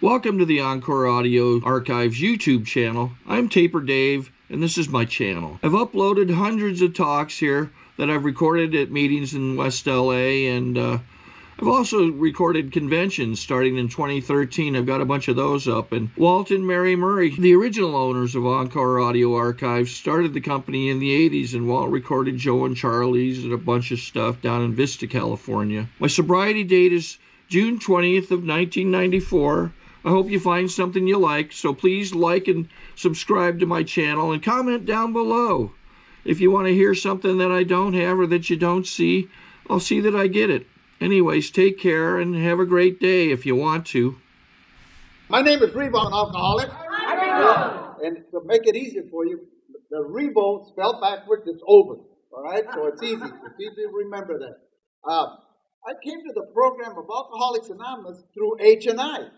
Welcome to the Encore Audio Archives YouTube channel. I'm Taper Dave, and this is my channel. I've uploaded hundreds of talks here that I've recorded at meetings in West LA, and I've also recorded conventions starting in 2013. I've got a bunch of those up. And Walt and Mary Murray, the original owners of Encore Audio Archives, started the company in the 80s, and Walt recorded Joe and Charlie's and a bunch of stuff down in Vista, California. My sobriety date is June 20th of 1994. I hope you find something you like, so please like and subscribe to my channel and comment down below. If you want to hear something that I don't have or that you don't see, I'll see that I get it. Anyways, take care and have a great day if you want to. My name is REVO, I'm an alcoholic. And to make it easier for you, the REVO spelled backwards is over. All right? So it's easy. It's easy to remember that. I came to the program of Alcoholics Anonymous through H&I.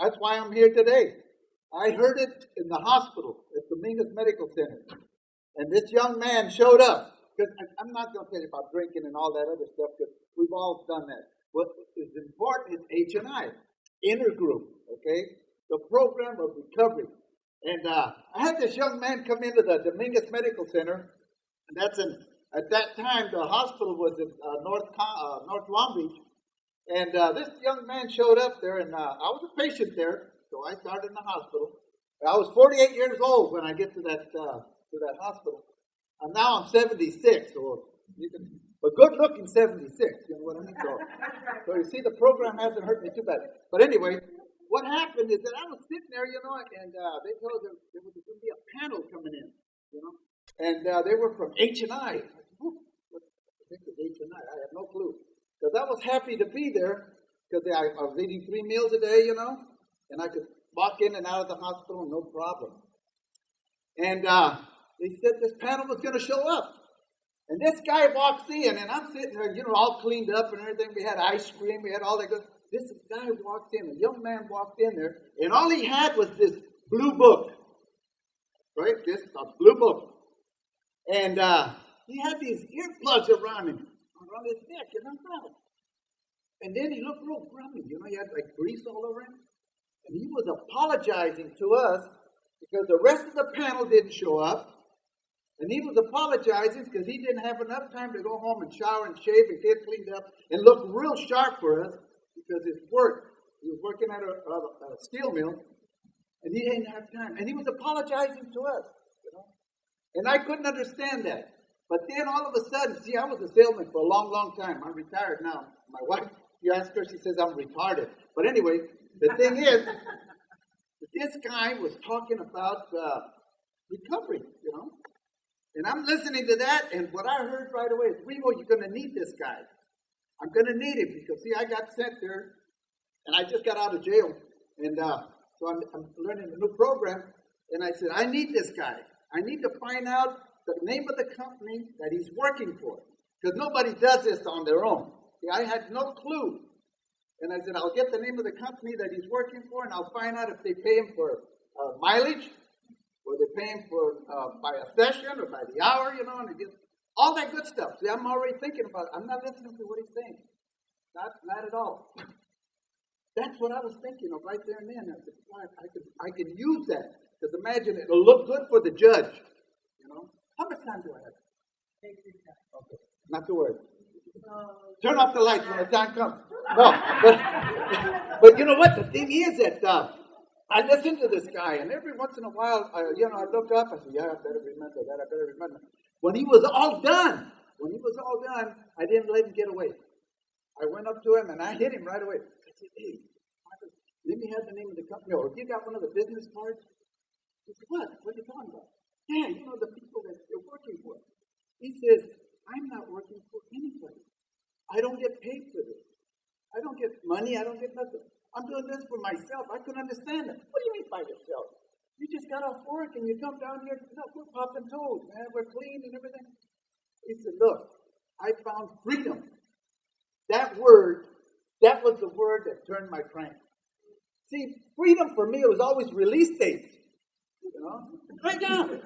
That's why I'm here today. I heard it in the hospital at the Dominguez Medical Center. And this young man showed up. Because I'm not going to tell you about drinking and all that other stuff, because we've all done that. What is important is H&I, inner group, okay? The program of recovery. And I had this young man come into the Dominguez Medical Center, and that's at that time the hospital was in North Long Beach. And this young man showed up there, and I was a patient there, so I started in the hospital. I was 48 years old when I get to that hospital. And now I'm 76, or a good-looking 76, you know what I mean? So you see, the program hasn't hurt me too bad. But anyway, what happened is that I was sitting there, you know, and they told us there was going to be a panel coming in, you know. And they were from H&I. I think it was H&I. I had no clue. Because I was happy to be there, because I was eating 3 meals a day, you know, and I could walk in and out of the hospital, no problem. And they said this panel was going to show up. And this guy walks in, and I'm sitting there, you know, all cleaned up and everything. We had ice cream, we had all that good. This guy walked in, a young man walked in there, and all he had was this blue book, right? This blue book. And he had these earplugs around him. Around his neck, you know. And then he looked real grummy, you know, he had like grease all over him. And he was apologizing to us because the rest of the panel didn't show up. And he was apologizing because he didn't have enough time to go home and shower and shave and get cleaned up and look real sharp for us because his work, he was working at a steel mill, and he didn't have time. And he was apologizing to us, you know. And I couldn't understand that. But then all of a sudden, see, I was a salesman for a long, long time. I'm retired now. My wife, you ask her, she says I'm retarded. But anyway, the thing is, this guy was talking about recovery, you know. And I'm listening to that, and what I heard right away is, REVO, you're going to need this guy. I'm going to need him because, see, I got sent there, and I just got out of jail. And so I'm learning a new program, and I said, I need this guy. I need to find out the name of the company that he's working for. Because nobody does this on their own. See, I had no clue. And I said, I'll get the name of the company that he's working for, and I'll find out if they pay him for mileage, or they pay him for by a session, or by the hour, you know, and all that good stuff. See, I'm already thinking about it. I'm not listening to what he's saying. Not at all. That's what I was thinking of right there and then. I said, I can use that. Because imagine, it'll look good for the judge, you know. How much time do I have? Okay, not to worry. Turn off the lights when the time comes. No, but you know what? The thing is that I listen to this guy, and every once in a while, I look up. I say, yeah, I better remember that. I better remember. When he was all done, I didn't let him get away. I went up to him and I hit him right away. I said, hey, let me have the name of the company. Or if you got one of the business cards. He said, what? What are you talking about? Yeah, you know the people that you're working for. He says, I'm not working for anybody. I don't get paid for this. I don't get money. I don't get nothing. I'm doing this for myself. I couldn't understand it. What do you mean by yourself? You just got off work and you come down here. Look, we're popping toes, man. We're clean and everything. He said, look, I found freedom. That was the word that turned my crank. See, freedom for me was always release dates. You know, right down,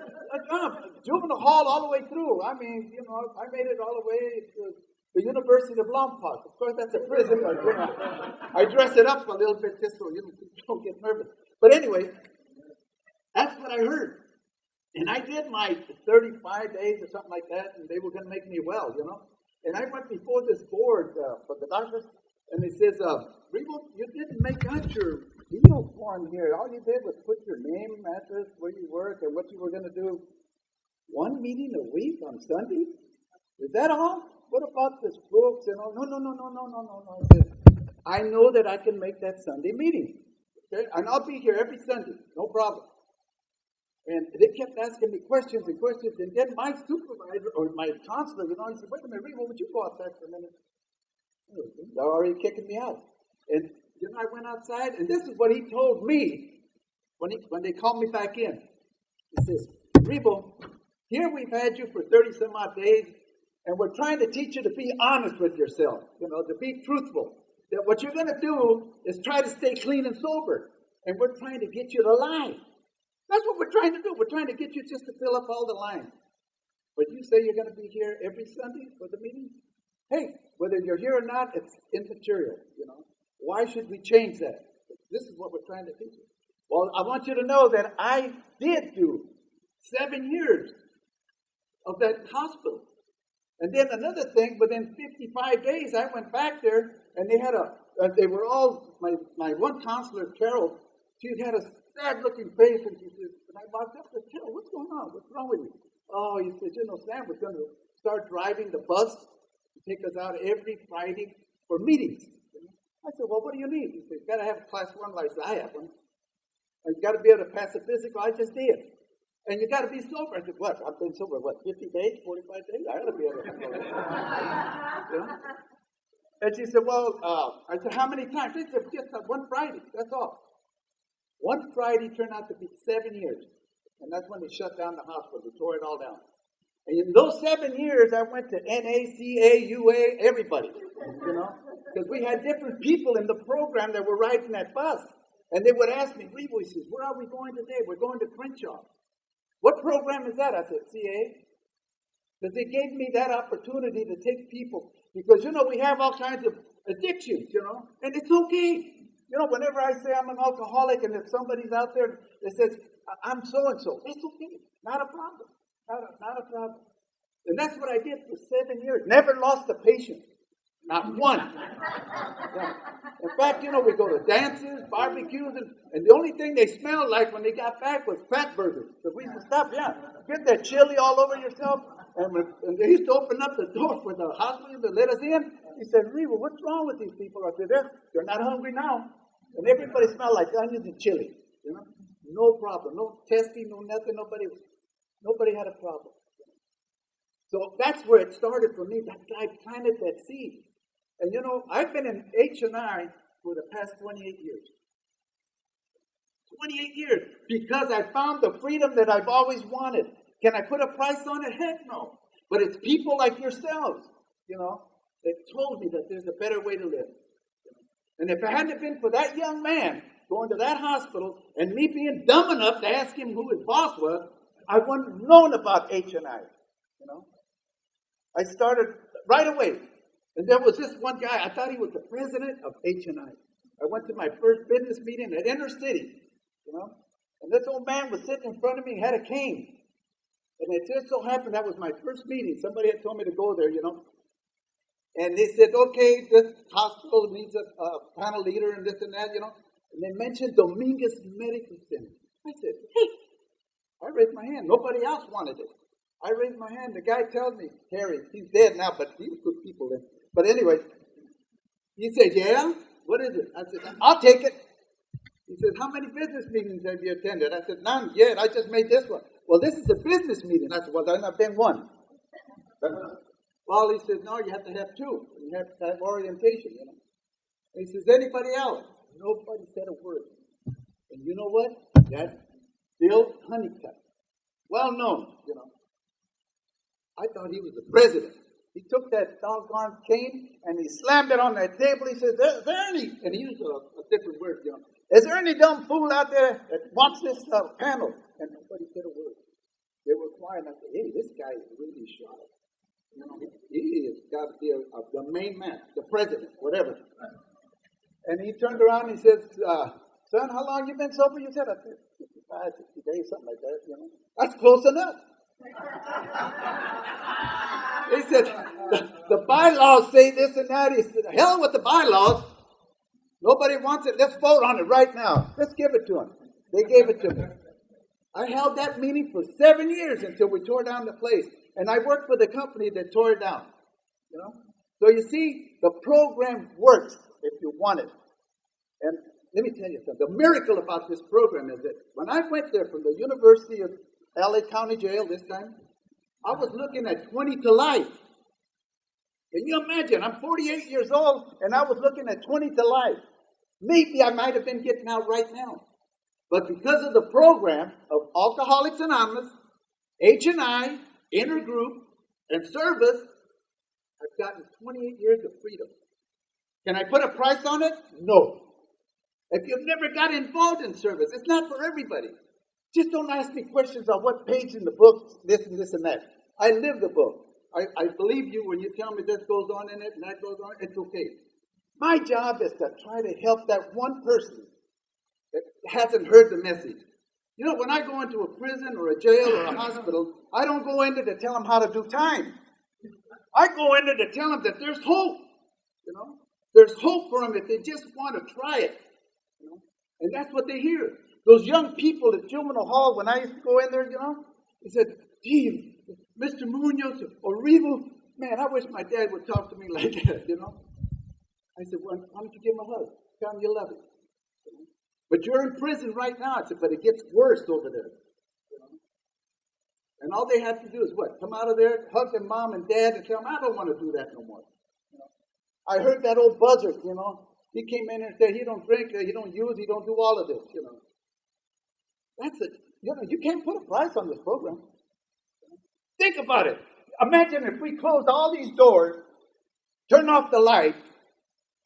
juvenile hall all the way through. I mean, you know, I made it all the way to the University of Lompoc. Of course, that's a prison, but you know, I dress it up a little bit just so you don't get But anyway, that's what I heard. And I did my 35 days or something like that, and they were going to make me well, you know. And I went before this board for the doctors, and they says, Revo, you didn't make out your deal form here. All you did was put your name, address, where you work, and what you were going to do. One meeting a week on Sunday? Is that all? What about this books and all? No. I said, I know that I can make that Sunday meeting. Okay? And I'll be here every Sunday. No problem. And they kept asking me questions. And then my supervisor, or my counselor, you know, he said, wait a minute, Revo, would you go outside for a minute? They're already kicking me out. And then I went outside, and this is what he told me when they called me back in. He says, Revo, here we've had you for 30 some odd days, and we're trying to teach you to be honest with yourself, you know, to be truthful. That what you're going to do is try to stay clean and sober. And we're trying to get you to lie. That's what we're trying to do. We're trying to get you just to fill up all the lines. But you say you're going to be here every Sunday for the meeting? Hey, whether you're here or not, it's immaterial, you know. Why should we change that? This is what we're trying to teach you. Well, I want you to know that I did do 7 years of that hospital. And then another thing, within 55 days, I went back there, and they were all, my one counselor, Carol, she had a sad-looking face, and she said, and I walked up to Carol, what's going on? What's wrong with you? Oh, he said, you know, Sam was going to start driving the bus to take us out every Friday for meetings. I said, well, what do you need? He said, you got to have a class 1 license. I have one. And you got to be able to pass the physical. I just did. And you got to be sober. I said, what? I've been sober, 50 days, 45 days? I ought to be able to do that. You know? And she said, well, I said, how many times? She said, just one Friday. That's all. One Friday turned out to be 7 years. And that's when they shut down the hospital. They tore it all down. And in those 7 years, I went to NACA, UA, everybody, you know, because we had different people in the program that were riding that bus. And they would ask me, Revo, he says, where are we going today? We're going to Crenshaw. What program is that? I said, CA. Because they gave me that opportunity to take people. Because, you know, we have all kinds of addictions, you know, and it's okay. You know, whenever I say I'm an alcoholic, and if somebody's out there that says, I'm so-and-so, it's okay. Not a problem. Not a problem. And that's what I did for 7 years. Never lost a patient. Not one. Yeah. In fact, you know, we go to dances, barbecues, and the only thing they smelled like when they got back was fat burgers. So we used to stop, get that chili all over yourself. And they used to open up the door for the hospital to let us in. He said, Revo, what's wrong with these people? I said, they're not hungry now. And everybody smelled like onions and chili. You know, no problem. No testing, no nothing. Nobody had a problem. So that's where it started for me. That guy planted that seed. And you know, I've been in H&I for the past 28 years. 28 years. Because I found the freedom that I've always wanted. Can I put a price on it? Heck no. But it's people like yourselves, you know, that told me that there's a better way to live. And if it hadn't been for that young man going to that hospital and me being dumb enough to ask him who his boss was, I wouldn't have known about H&I, you know. I started right away. And there was this one guy, I thought he was the president of H&I. I went to my first business meeting at Inner City, you know. And this old man was sitting in front of me and had a cane. And it just so happened that was my first meeting. Somebody had told me to go there, you know. And they said, okay, this hospital needs a panel leader and this and that, you know. And they mentioned Dominguez Medical Center. I said, hey. I raised my hand. Nobody else wanted it. I raised my hand. The guy tells me, Harry, he's dead now, but he was good people then. But anyway, he said, yeah? What is it? I said, I'll take it. He said, how many business meetings have you attended? I said, none yet. I just made this one. Well, this is a business meeting. I said, well, then I've been one. Well, he said, no, you have to have two. You have to have orientation, you know. And he says, anybody else? Nobody said a word. And you know what? That's Bill Honeycutt. Well known, you know. I thought he was the president. He took that doggone cane and he slammed it on that table. He said, is there any, and he used a different word, you know. Is there any dumb fool out there that wants this panel? And nobody said a word. They were quiet. And I said, hey, this guy is really sharp. You know, he has got to be the main man, the president, whatever. And he turned around and he says, son, how long you been sober? You said, I said, 55, 60 days, something like that, you know. That's close enough. He said, the bylaws say this and that. He said, hell with the bylaws. Nobody wants it. Let's vote on it right now. Let's give it to them. They gave it to me. I held that meeting for 7 years until we tore down the place. And I worked for the company that tore it down. You know? So you see, the program works if you want it. And let me tell you something. The miracle about this program is that when I went there from the University of LA County Jail this time, I was looking at 20 to life. Can you imagine? I'm 48 years old, and I was looking at 20 to life. Maybe I might have been getting out right now. But because of the program of Alcoholics Anonymous, H&I, Intergroup, and Service, I've gotten 28 years of freedom. Can I put a price on it? No. If you've never got involved in service, it's not for everybody. Just don't ask me questions on what page in the book, this and this and that. I live the book. I believe you when you tell me this goes on in it and that goes on. It's okay. My job is to try to help that one person that hasn't heard the message. You know, when I go into a prison or a jail or a hospital, I don't go in there to tell them how to do time. I go in there to tell them that there's hope. You know, there's hope for them if they just want to try it. You know, and that's what they hear. Those young people at juvenile hall, when I used to go in there, you know, they said, gee, Mr. Munoz or REVO, man, I wish my dad would talk to me like that, you know. I said, well, why don't you give him a hug? Tell him you love him. You know? But you're in prison right now. I said, but it gets worse over there. You know? And all they have to do is what? Come out of there, hug their mom and dad, and tell them, I don't want to do that no more. You know? I heard that old buzzard, you know. He came in and said, he don't drink, he don't use, he don't do all of this, you know. That's it. You know, you can't put a price on this program. Think about it. Imagine if we closed all these doors, turn off the light,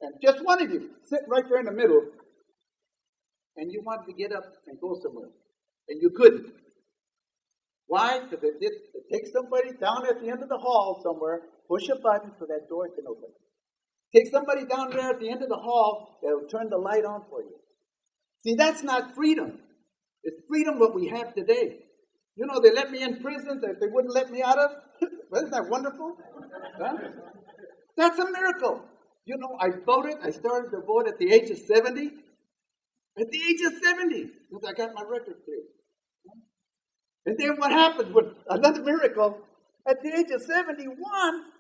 and just one of you sitting right there in the middle, and you wanted to get up and go somewhere, and you couldn't. Why? Because it takes somebody down at the end of the hall somewhere, push a button so that door can open. Take somebody down there at the end of the hall that will turn the light on for you. See, that's not freedom. It's freedom what we have today. You know, they let me in prisons that they wouldn't let me out of. Isn't that wonderful? Huh? That's a miracle. You know, I voted. I started to vote at the age of 70. At the age of 70, because I got my record clear. And then what happens with another miracle? At the age of 71,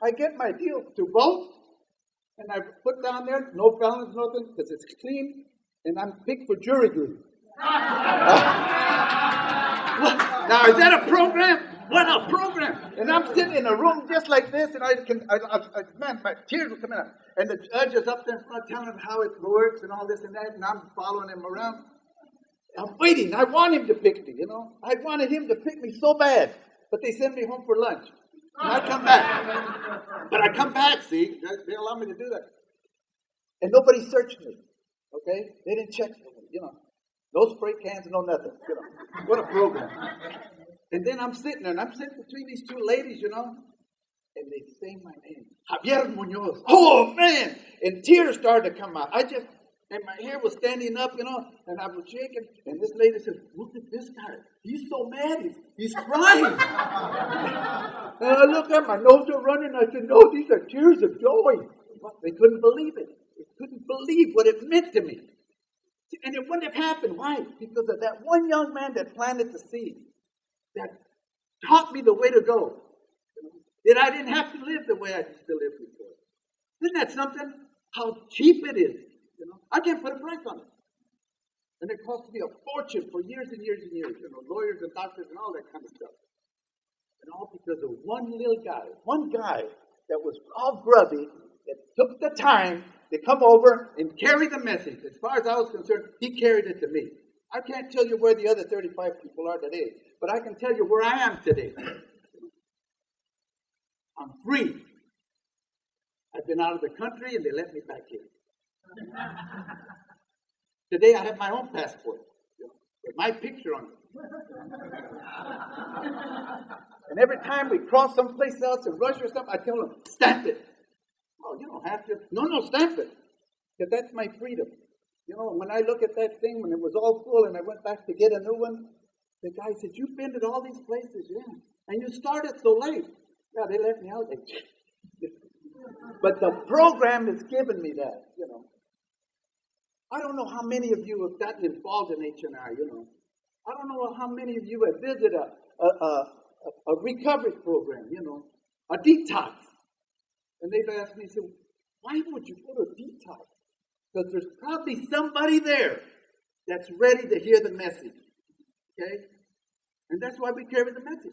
I get my deal to vote. And I put down there, no felons, nothing, because it's clean. And I'm picked for jury duty. Now, is that a program? What a program! And I'm sitting in a room just like this, and man, my tears were coming out. And the judge is up there in front telling him how it works and all this and that, and I'm following him around. I'm waiting. I want him to pick me, you know. I wanted him to pick me so bad, but they sent me home for lunch. And I come back. But I come back, see? They allow me to do that. And nobody searched me, okay? They didn't check for me, you know. No spray cans, no nothing. You know, what a program. And then I'm sitting there, and I'm sitting between these two ladies, you know, and they say my name, Javier Munoz. Oh, man! And tears started to come out. And my hair was standing up, you know, and I was shaking. And this lady said, look at this guy. He's so mad. He's crying. And I looked at my nose are running. I said, no, these are tears of joy. They couldn't believe it. They couldn't believe what it meant to me. And it wouldn't have happened. Why? Because of that one young man that planted the seed, that taught me the way to go. That I didn't have to live the way I used to live before. Isn't that something? How cheap it is. You know, I can't put a price on it. And it cost me a fortune for years and years and years. You know, lawyers and doctors and all that kind of stuff. And all because of one guy that was all grubby, that took the time to come over and carry the message. As far as I was concerned, he carried it to me. I can't tell you where the other 35 people are today, but I can tell you where I am today. I'm free. I've been out of the country and they let me back here. Today I have my own passport, you know, with my picture on it. And every time we cross someplace else in Russia or something, I tell them, stamp it. Oh, you don't have to. No, stamp it. Because that's my freedom. You know, when I look at that thing, when it was all full and I went back to get a new one, the guy said, "You've been to all these places, yeah. And you started so late." Yeah, they let me out. But the program has given me that, you know. I don't know how many of you have gotten involved in H&I, you know. I don't know how many of you have visited a recovery program, you know, a detox. And they've asked me, so why would you go to a detox? Because there's probably somebody there that's ready to hear the message, okay? And that's why we carry the message.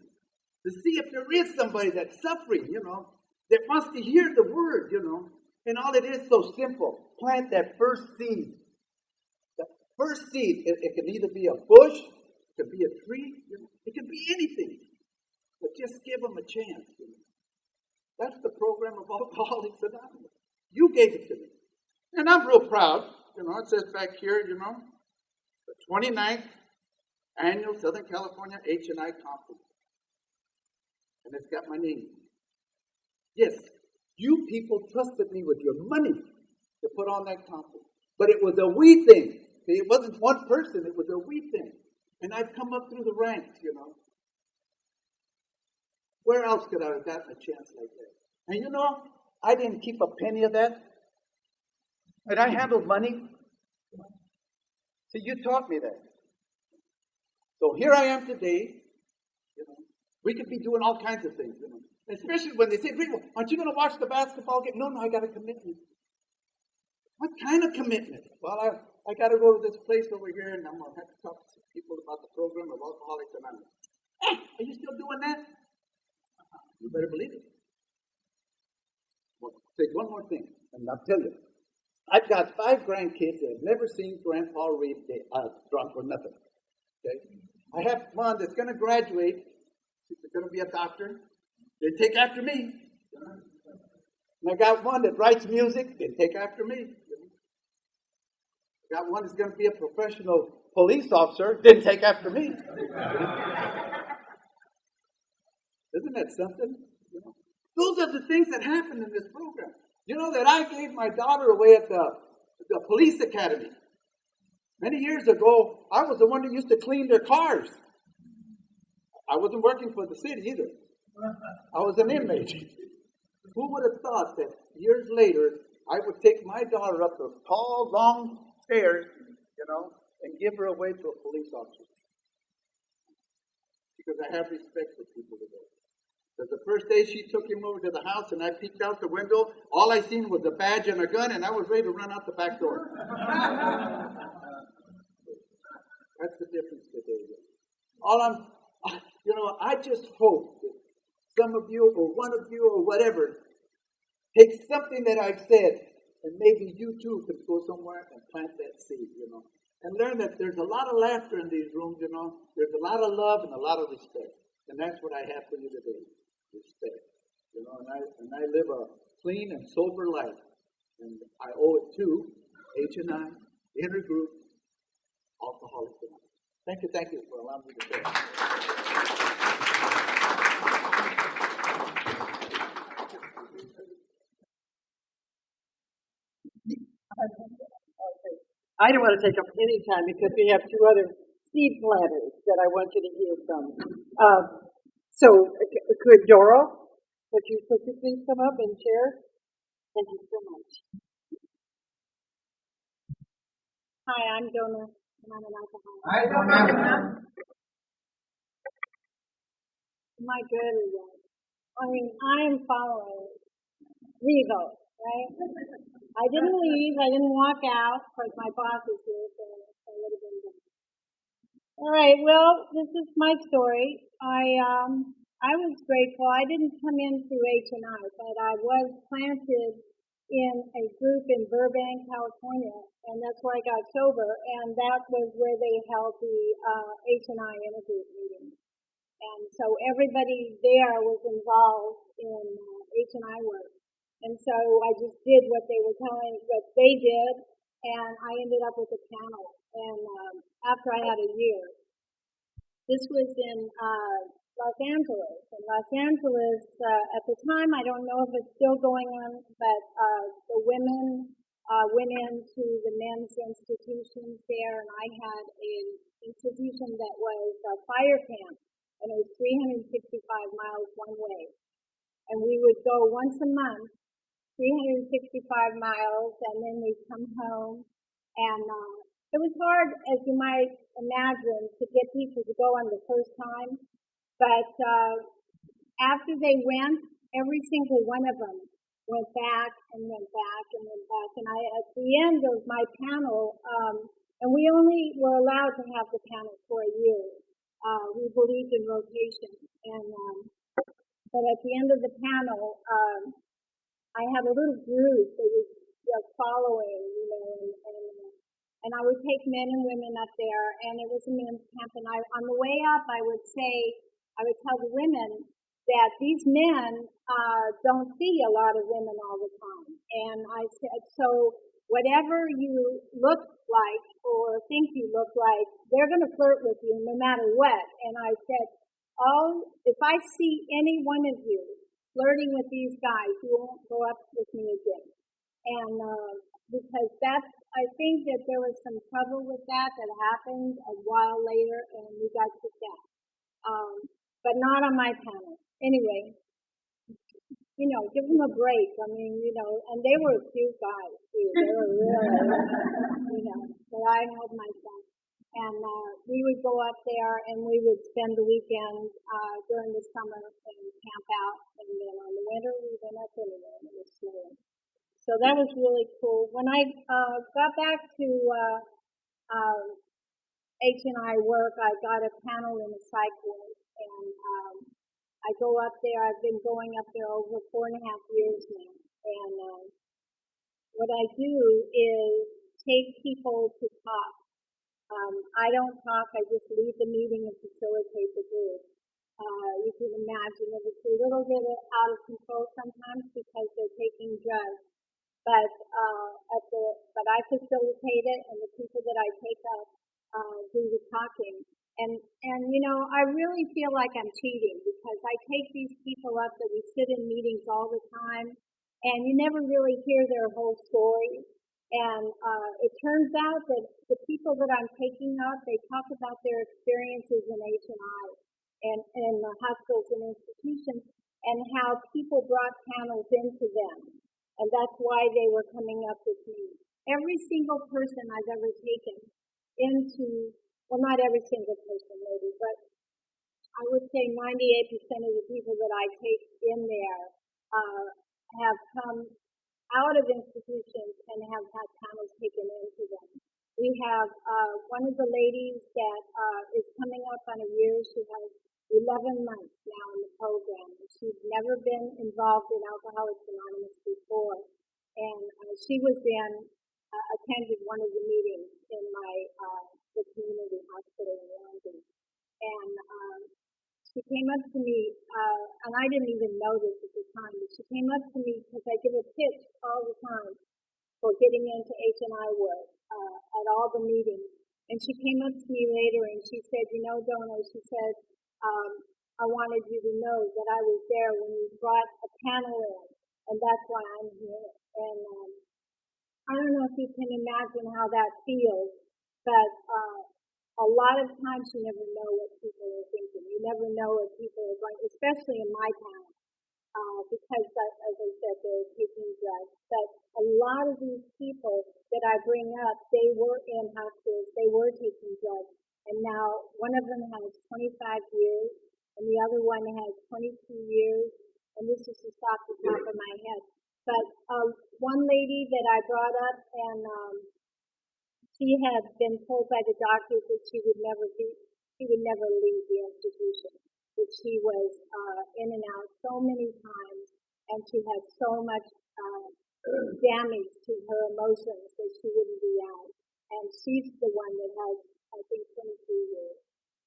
To see if there is somebody that's suffering, you know, that wants to hear the word, you know. And all it is so simple. Plant that first seed. The first seed, it can either be a bush, it can be a tree, you know, it can be anything. But just give them a chance, you know. That's the program of Alcoholics Anonymous. You gave it to me. And I'm real proud. You know, it says back here, you know, the 29th Annual Southern California H&I Conference. And it's got my name. Yes, you people trusted me with your money to put on that conference. But it was a we thing. It wasn't one person, it was a we thing. And I've come up through the ranks, you know. Where else could I have gotten a chance like that? And you know, I didn't keep a penny of that. And I handled money. So you taught me that. So here I am today. You know, we could be doing all kinds of things, you know. Especially when they say, "Rico, aren't you going to watch the basketball game?" No, I got a commitment. What kind of commitment? Well, I got to go to this place over here, and I'm going to have to talk to some people about the program of Alcoholics Anonymous. Are you still doing that? You better believe it. Well, say one more thing, and I'll tell you. I've got 5 grandkids that have never seen Grandpa Reed drunk or nothing. Okay? I have one that's going to graduate. She's going to be a doctor. They take after me. And I got one that writes music. They take after me. I got one that's going to be a professional police officer. Didn't take after me. Isn't that something? You know? Those are the things that happen in this program. You know that I gave my daughter away at the police academy. Many years ago, I was the one that used to clean their cars. I wasn't working for the city either. I was an inmate. Who would have thought that years later, I would take my daughter up those tall, long stairs, you know, and give her away to a police officer? Because I have respect for people today. Because the first day she took him over to the house and I peeked out the window, all I seen was a badge and a gun, and I was ready to run out the back door. That's the difference today. I just hope that some of you or one of you or whatever take something that I've said, and maybe you too can go somewhere and plant that seed, you know, and learn that there's a lot of laughter in these rooms, you know. There's a lot of love and a lot of respect. And that's what I have for you today. Respect. You know, and I live a clean and sober life. And I owe it to H&I, Intergroup, Alcoholics Anonymous. Thank you for allowing me to say. I don't want to take up any time because we have 2 other seed planters that I want you to hear from. Could Doro, would you please come up and share? Thank you so much. Hi, I'm Donna, and I'm an alcoholic. I don't know. My goodness. I mean, I am following REVO, right? I didn't leave. I didn't walk out because my boss is here, so I would have been done. All right. Well, this is my story. I was grateful. I didn't come in through H&I, but I was planted in a group in Burbank, California, and that's where I got sober. And that was where they held the H&I intergroup meeting. And so everybody there was involved in H&I work. And so I just did what they did, and I ended up with a panel. And after I had a year, this was in Los Angeles. In Los Angeles, at the time, I don't know if it's still going on, but the women went into the men's institutions there, and I had an institution that was a fire camp, and it was 365 miles one way. And we would go once a month, 365 miles, and then we'd come home. And it was hard, as you might imagine, to get people to go on the first time. But after they went, every single one of them went back and went back and went back. And at the end of my panel, and we only were allowed to have the panel for a year. We believed in rotation. And but at the end of the panel, I had a little group that was just following, and I would take men and women up there, and it was a men's camp. And on the way up, I would tell the women that these men don't see a lot of women all the time. And I said, so whatever you look like or think you look like, they're going to flirt with you no matter what. And I said, if I see any one of you flirting with these guys, you won't go up with me again. And because I think that there was some trouble with that happened a while later, and we got kicked out. But not on my panel. Anyway, give them a break. I mean, and they were cute guys too. They were really, but I held myself. And we would go up there and we would spend the weekend during the summer and camp out. And then on the winter, we went up anyway and it was snowing. So that was really cool. When I got back to H&I work, I got a panel in the psych ward. And I go up there. I've been going up there over 4.5 years now. And what I do is take people to talk. I don't talk. I just lead the meeting and facilitate the group. You can imagine that it's a little bit out of control sometimes because they're taking drugs. But I facilitate it, and the people that I take up do the talking. And I really feel like I'm cheating because I take these people up that we sit in meetings all the time, and you never really hear their whole story. And it turns out that the people that I'm taking up, they talk about their experiences in H&I and in the hospitals and institutions, and how people brought panels into them. And that's why they were coming up with me. Every single person I've ever taken into, well, not every single person maybe, but I would say 98% of the people that I take in there have come out of institutions and have had panels taken into them. We have one of the ladies that is coming up on a year. She has 11 months now in the program. She's never been involved in Alcoholics Anonymous before. And she was attended one of the meetings in the community hospital in London. And she came up to me, and I didn't even know this at the time, but she came up to me because I give a pitch all the time for getting into H&I work at all the meetings. And she came up to me later and she said, Donna, she said, I wanted you to know that I was there when you brought a panel in, and that's why I'm here. And I don't know if you can imagine how that feels, but a lot of times you never know what people are thinking. You never know what people are going, especially in my panel, because, as I said, they're taking drugs. But a lot of these people that I bring up, they were in hospitals, they were taking drugs, and now one of them has 25 years, and the other one has 22 years, and this is just off the top of my head. But one lady that I brought up, and she had been told by the doctors that she would never leave the institution. That she was in and out so many times, and she had so much damage to her emotions that she wouldn't be out. And she's the one that has, I think, 22 years.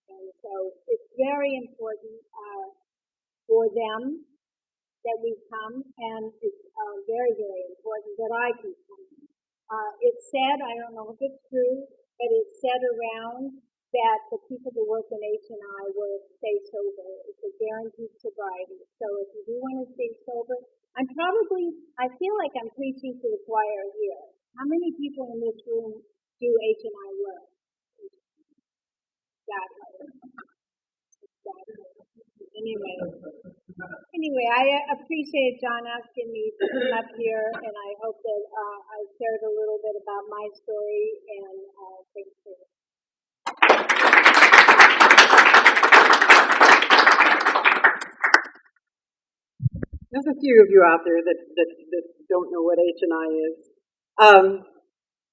And so it's very important for them that we come, and it's very, very important that I keep coming. It's said, I don't know if it's true, but it's said around that the people that work in H&I will stay sober. It's a guaranteed sobriety. So if you do want to stay sober, I feel like I'm preaching to the choir here. How many people in this room do H&I work? Exactly. Anyway, I appreciate John asking me to come up here, and I hope that I shared a little bit about my story, and thanks for it. There's a few of you out there that don't know what H&I is.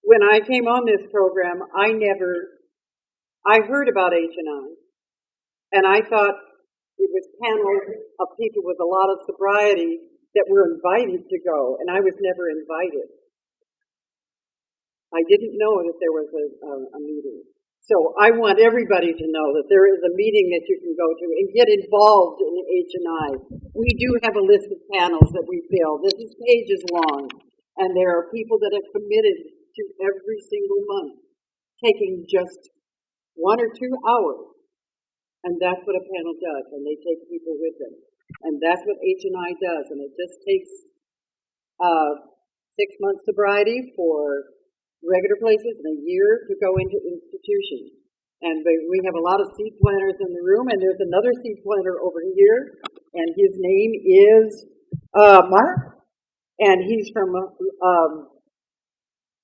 When I came on this program, I heard about H&I, and I thought it was panels of people with a lot of sobriety that were invited to go, and I was never invited. I didn't know that there was a meeting. So I want everybody to know that there is a meeting that you can go to and get involved in H&I. We do have a list of panels that we fill. This is pages long, and there are people that have committed to every single month taking just 1 or 2 hours. And that's what a panel does, and they take people with them. And that's what H&I does, and it just takes 6 months sobriety for regular places and a year to go into institutions. And we have a lot of seed planters in the room, and there's another seed planter over here, and his name is Mark, and he's from,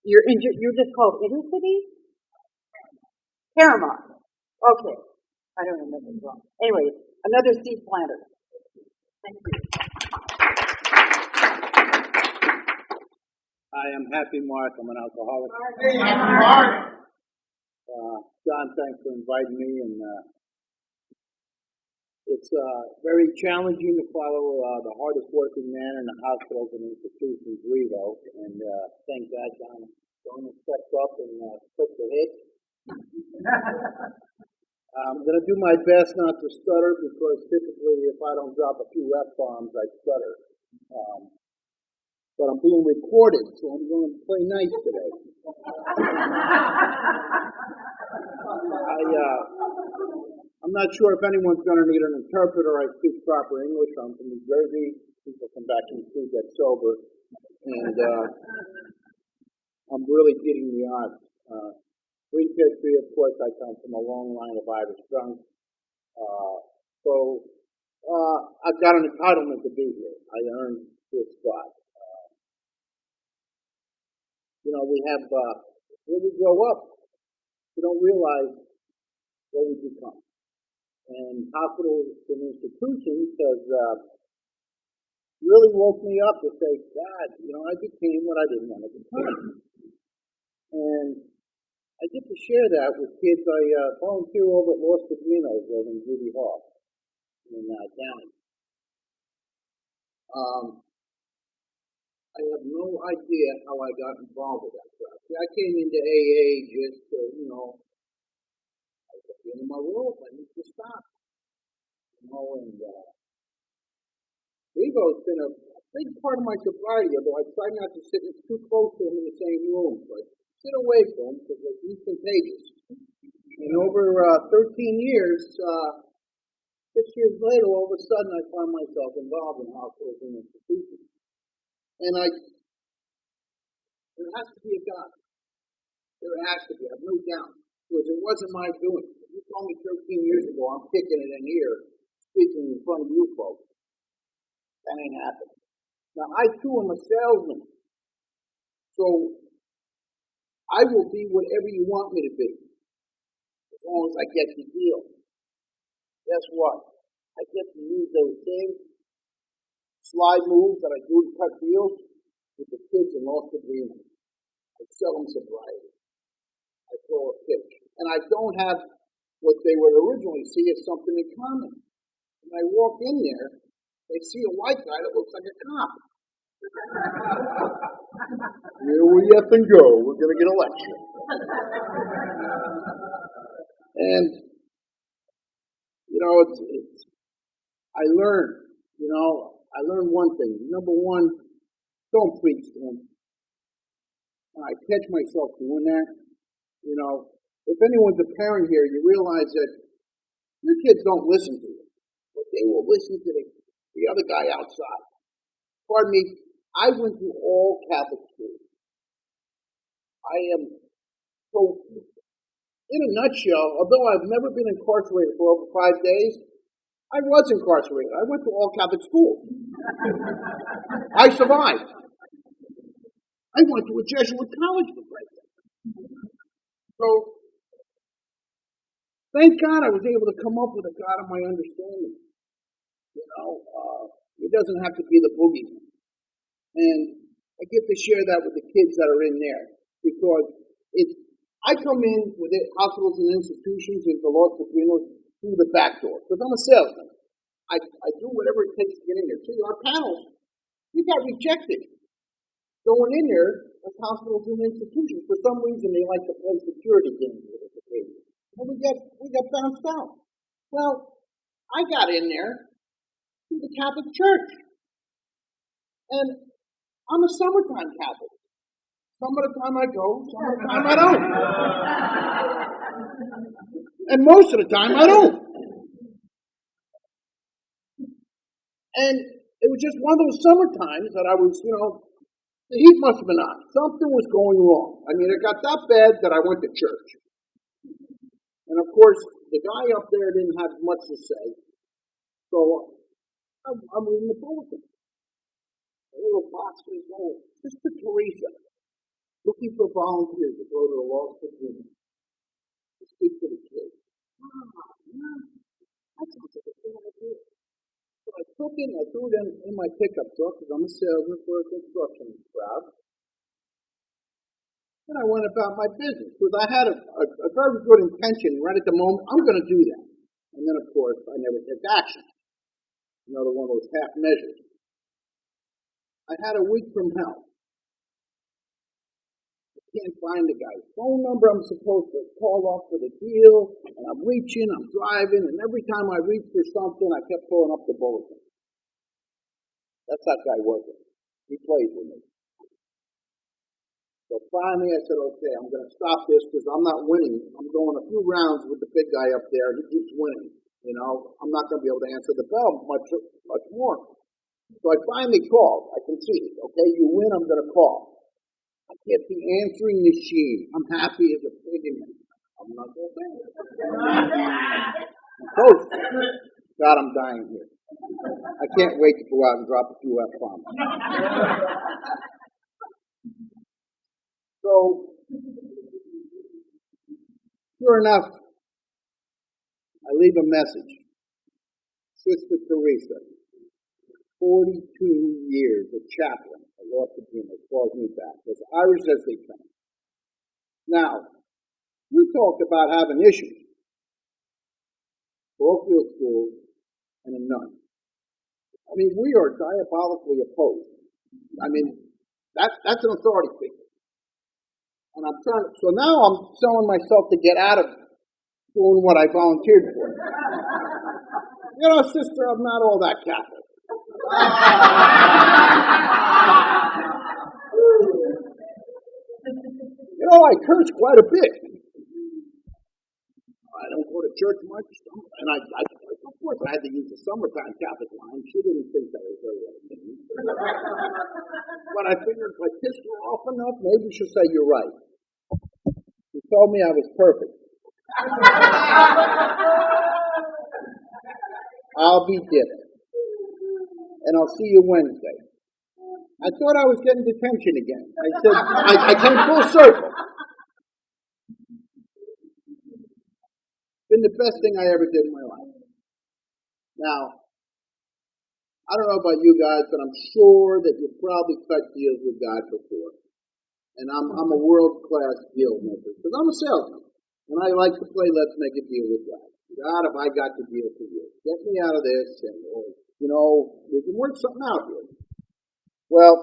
you're just called Intercity? Paramount. Okay. I don't remember it wrong. Anyway, another seed planter. Thank you. Hi, I'm Happy Mark. I'm an alcoholic. Hey, Happy Mark. John, thanks for inviting me. And it's very challenging to follow the hardest working man in the hospitals and institutions, REVO. And thank God John stepped up and took the hit. I'm going to do my best not to stutter because typically if I don't drop a few F-bombs, I stutter. But I'm being recorded, so I'm going to play nice today. I'm not sure if anyone's going to need an interpreter. I speak proper English. I'm from New Jersey. People come back and see get sober. And I'm really beating the odds. Brief history, of course, I come from a long line of Irish drunks. So I've got an entitlement to be here. I earned this spot. We have, when we grow up, we don't realize what we become. And hospitals and institutions has really woke me up to say, God, I became what I didn't want to become. And I get to share that with kids. I volunteer over at Los Padrinos over in Judy Hall in Downey. I have no idea how I got involved with that stuff. See, I came into AA just to, I was at the end of my rope. I need to stop. And REVO's been a big part of my sobriety, although I try not to sit too close to him in the same room. But sit away from him because he's contagious. And over 13 years, 6 years later, all of a sudden I find myself involved in hospitals and institutions. And there has to be a God. There has to be, I have no doubt. Because it wasn't my doing. If you told me 13 years ago I'm kicking it in here, speaking in front of you folks, that ain't happening. Now, I too am a salesman. So I will be whatever you want me to be, as long as I get the deal. Guess what? I get to use those same slide moves that I do to cut deals with the kids in Los Padrinos. I sell them sobriety. I throw a pitch. And I don't have what they would originally see as something in common. When I walk in there, they see a white guy that looks like a cop. Here we up and go. We're going to get a lecture. And, I learned one thing. Number one, don't preach to them. And I catch myself doing that. If anyone's a parent here, you realize that your kids don't listen to you, but they will listen to the other guy outside. Pardon me, I went to all Catholic schools. I am so, in a nutshell, although I've never been incarcerated for over 5 days, I was incarcerated. I went to all Catholic schools. I survived. I went to a Jesuit college for Christ's sake. So, thank God I was able to come up with a God of my understanding. You know, it doesn't have to be the boogeyman. And I get to share that with the kids that are in there. Because I come in with hospitals and institutions into Los Casinos through the back door. Because I'm a salesman. I do whatever it takes to get in there. See, our panels, we got rejected going in there as hospitals and institutions. For some reason, they like to play security games with us occasionally. And we got bounced out. Well, I got in there through the Catholic Church. And I'm a summertime Catholic. Some of the time I go, some of the time I don't. And most of the time I don't. And it was just one of those summer times that I was, the heat must have been on. Something was going wrong. I mean, it got that bad that I went to church. And of course, the guy up there didn't have much to say. So I'm reading the bulletin. A little box was going, Sister Teresa, looking for volunteers to go to the Los Casinos to speak to the kids. That sounds like a good idea. So I took it, I threw it in my pickup truck because I'm a salesman for a construction crowd. And I went about my business because I had a very good intention right at the moment. I'm going to do that. And then, of course, I never took action. Another one of those half measures. I had a week from hell. I can't find the guy's phone number I'm supposed to call off for the deal. And I'm reaching, I'm driving, and every time I reach for something, I kept pulling up the bulletin. That's that guy working. He plays with me. So finally I said, okay, I'm going to stop this because I'm not winning. I'm going a few rounds with the big guy up there. He keeps winning. I'm not going to be able to answer the bell much more. So I finally called. I conceded. Okay, you win, I'm going to call. I get the answering machine. I'm happy as a pig in it. I'm not going to Close. God, I'm dying here. I can't wait to go out and drop a few F-bombs. So, sure enough, I leave a message. Sister Teresa, 42 years a chaplain at Los Casinos, calls me back. As Irish as they come. Now, you talked about having issues. Parochial schools and a nun. I mean, we are diabolically opposed. I mean, that's an authority figure. And I'm trying to, so now I'm selling myself to get out of doing what I volunteered for. Sister, I'm not all that Catholic. I curse quite a bit. I don't go to church much. And of course, I had to use the summertime Catholic line. She didn't think that was very entertaining. But I figured if I pissed her off enough, maybe she'll say, you're right. She told me I was perfect. I'll be dipped. And I'll see you Wednesday. I thought I was getting detention again. I said, I came full circle. Been the best thing I ever did in my life. Now, I don't know about you guys, but I'm sure that you've probably cut deals with God before. And I'm a world-class deal maker. Because I'm a salesman. And I like to play let's make a deal with God. God, have I got the deal for you? Get me out of this, and we can work something out here. Well,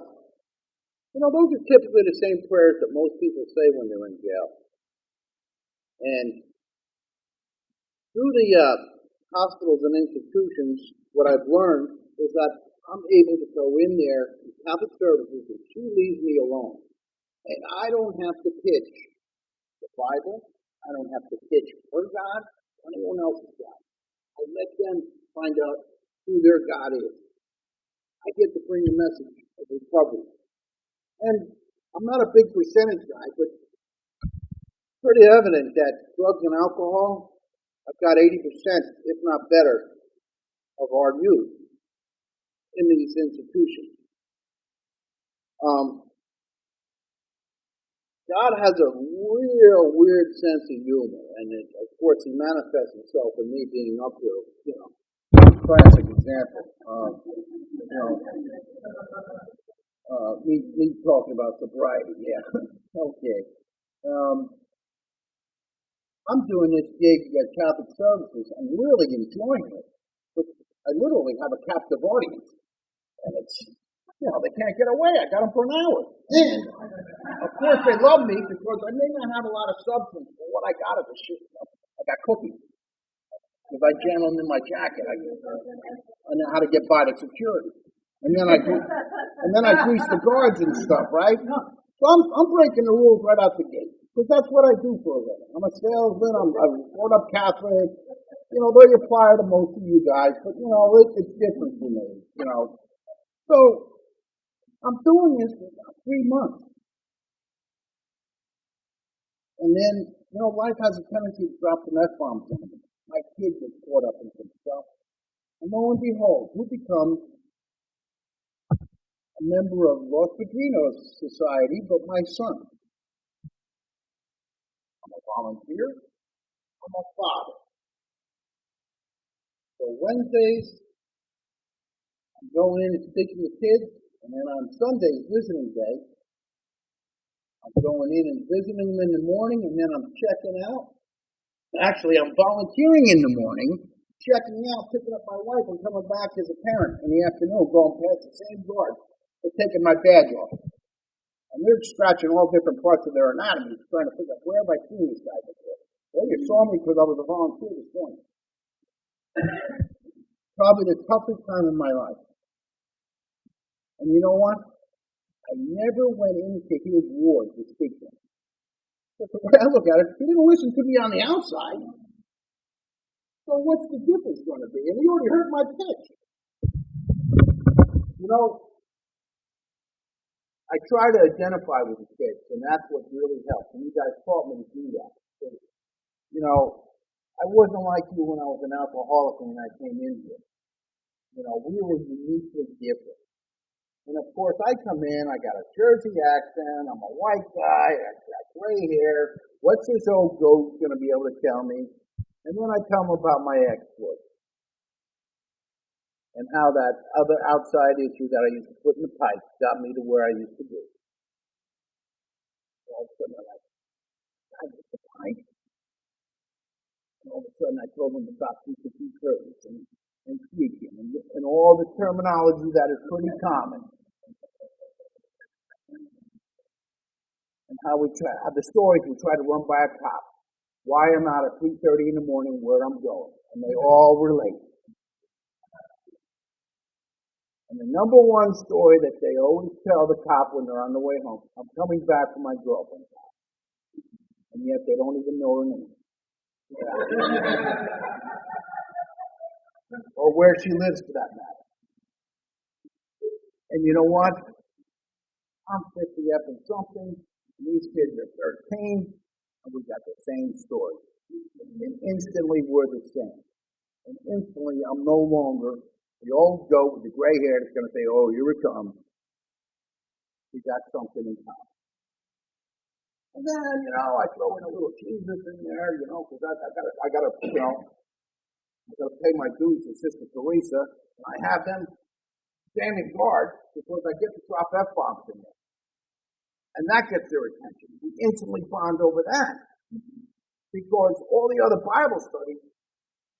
those are typically the same prayers that most people say when they're in jail. And through the hospitals and institutions, what I've learned is that I'm able to go in there in Catholic services and she leaves me alone. And I don't have to pitch the Bible. I don't have to pitch her God or anyone else's God. I let them find out who their God is. I get to bring the message of recovery. And I'm not a big percentage guy, but pretty evident that drugs and alcohol have got 80%, if not better, of our youth in these institutions. God has a real weird sense of humor, and of course, He manifests Himself in me being up here. You know, classic example. Me talking about sobriety. Yeah. Okay. I'm doing this gig at Catholic Services. I'm really enjoying it. But I literally have a captive audience. And it's, they can't get away. I got them for an hour. And, of course, they love me because I may not have a lot of substance, but what I got is a shit. I got cookies. Because I jam them in my jacket. I know how to get by the security. And then I grease the guards and stuff, right? So I'm breaking the rules right out the gate. Because that's what I do for a living. I'm a salesman. I'm brought up Catholic. Though you're prior to most of you guys, but it's different for me. So I'm doing this for about 3 months, and then life has a tendency to drop some F-bombs on me. My kid gets caught up in some stuff, and lo and behold, who becomes a member of Los Padrinos Society, but my son. I'm a volunteer. I'm a father. So Wednesdays, I'm going in and speaking to kids, and then on Sundays, visiting day, I'm going in and visiting them in the morning, and then I'm checking out. Actually, I'm volunteering in the morning, checking out, picking up my wife, and coming back as a parent in the afternoon, going past the same guard, but taking my badge off. And they're scratching all different parts of their anatomy, trying to figure out, where have I seen this guy before? Well, you saw me because I was a volunteer this morning. Probably the toughest time in my life. And you know what? I never went into his ward to speak to him. But the way I look at it, he didn't listen to me on the outside. So what's the difference going to be? And he already heard my pitch. I try to identify with the kids, and that's what really helps. And you guys taught me to do that. I wasn't like you when I was an alcoholic and I came in here. We were uniquely different. And of course, I come in, I got a Jersey accent, I'm a white guy, I got gray hair. What's this old goat going to be able to tell me? And then I tell them about my exploit. And how that other outside issue that I used to put in the pipe got me to where I used to be. All of a sudden, I'm like, I get the pipe. And all of a sudden, I told them about PCP curtains and tweaking and all the terminology that is pretty common. And how the stories we try to run by a cop. Why I'm out at 3:30 in the morning, where I'm going. And they all relate. And the number one story that they always tell the cop when they're on the way home, I'm coming back from my girlfriend's house. And yet they don't even know her name. Or where she lives, for that matter. And you know what? I'm 50 up and something, and these kids are 13, and we got the same story. And instantly we're the same. And instantly I'm no longer the old goat with the gray hair that's going to say, oh, here it comes. We got something in common. And then, I throw in a little Jesus in there, because I gotta pay my dues to Sister Teresa, and I have them standing guard because I get to drop F-bombs in there. And that gets their attention. We instantly bond over that. Because all the other Bible studies,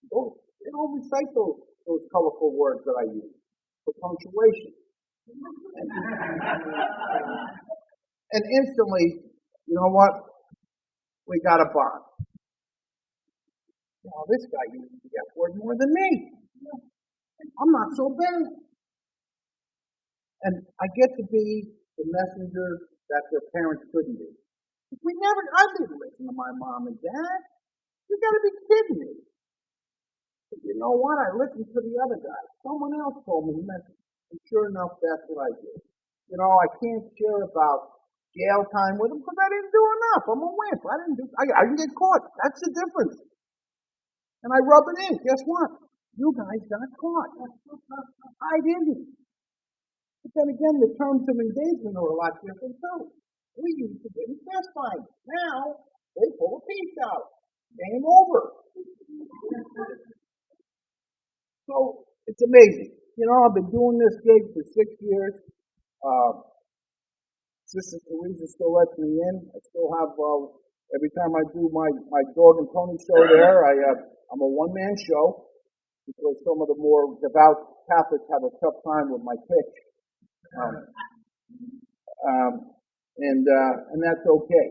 they don't recite those colorful words that I use for punctuation. And instantly, you know what? We got a bond. This guy uses the F word more than me. I'm not so bad. And I get to be the messenger that their parents couldn't be. I didn't listen to my mom and dad. You gotta be kidding me. But you know what? I listened to the other guy. Someone else told me the message. And sure enough, that's what I did. I can't share about jail time with them because I didn't do enough. I'm a wimp. I didn't get caught. That's the difference. And I rub it in. Guess what? You guys got caught. I didn't. But then again, the terms of engagement are a lot different too. We used to get fist fights. Now they pull a piece out. Game over. So it's amazing. You know, I've been doing this gig for 6 years. Sister Teresa still lets me in. I still have, every time I do my dog and pony show there, I'm a one-man show because some of the more devout Catholics have a tough time with my pitch. And that's okay.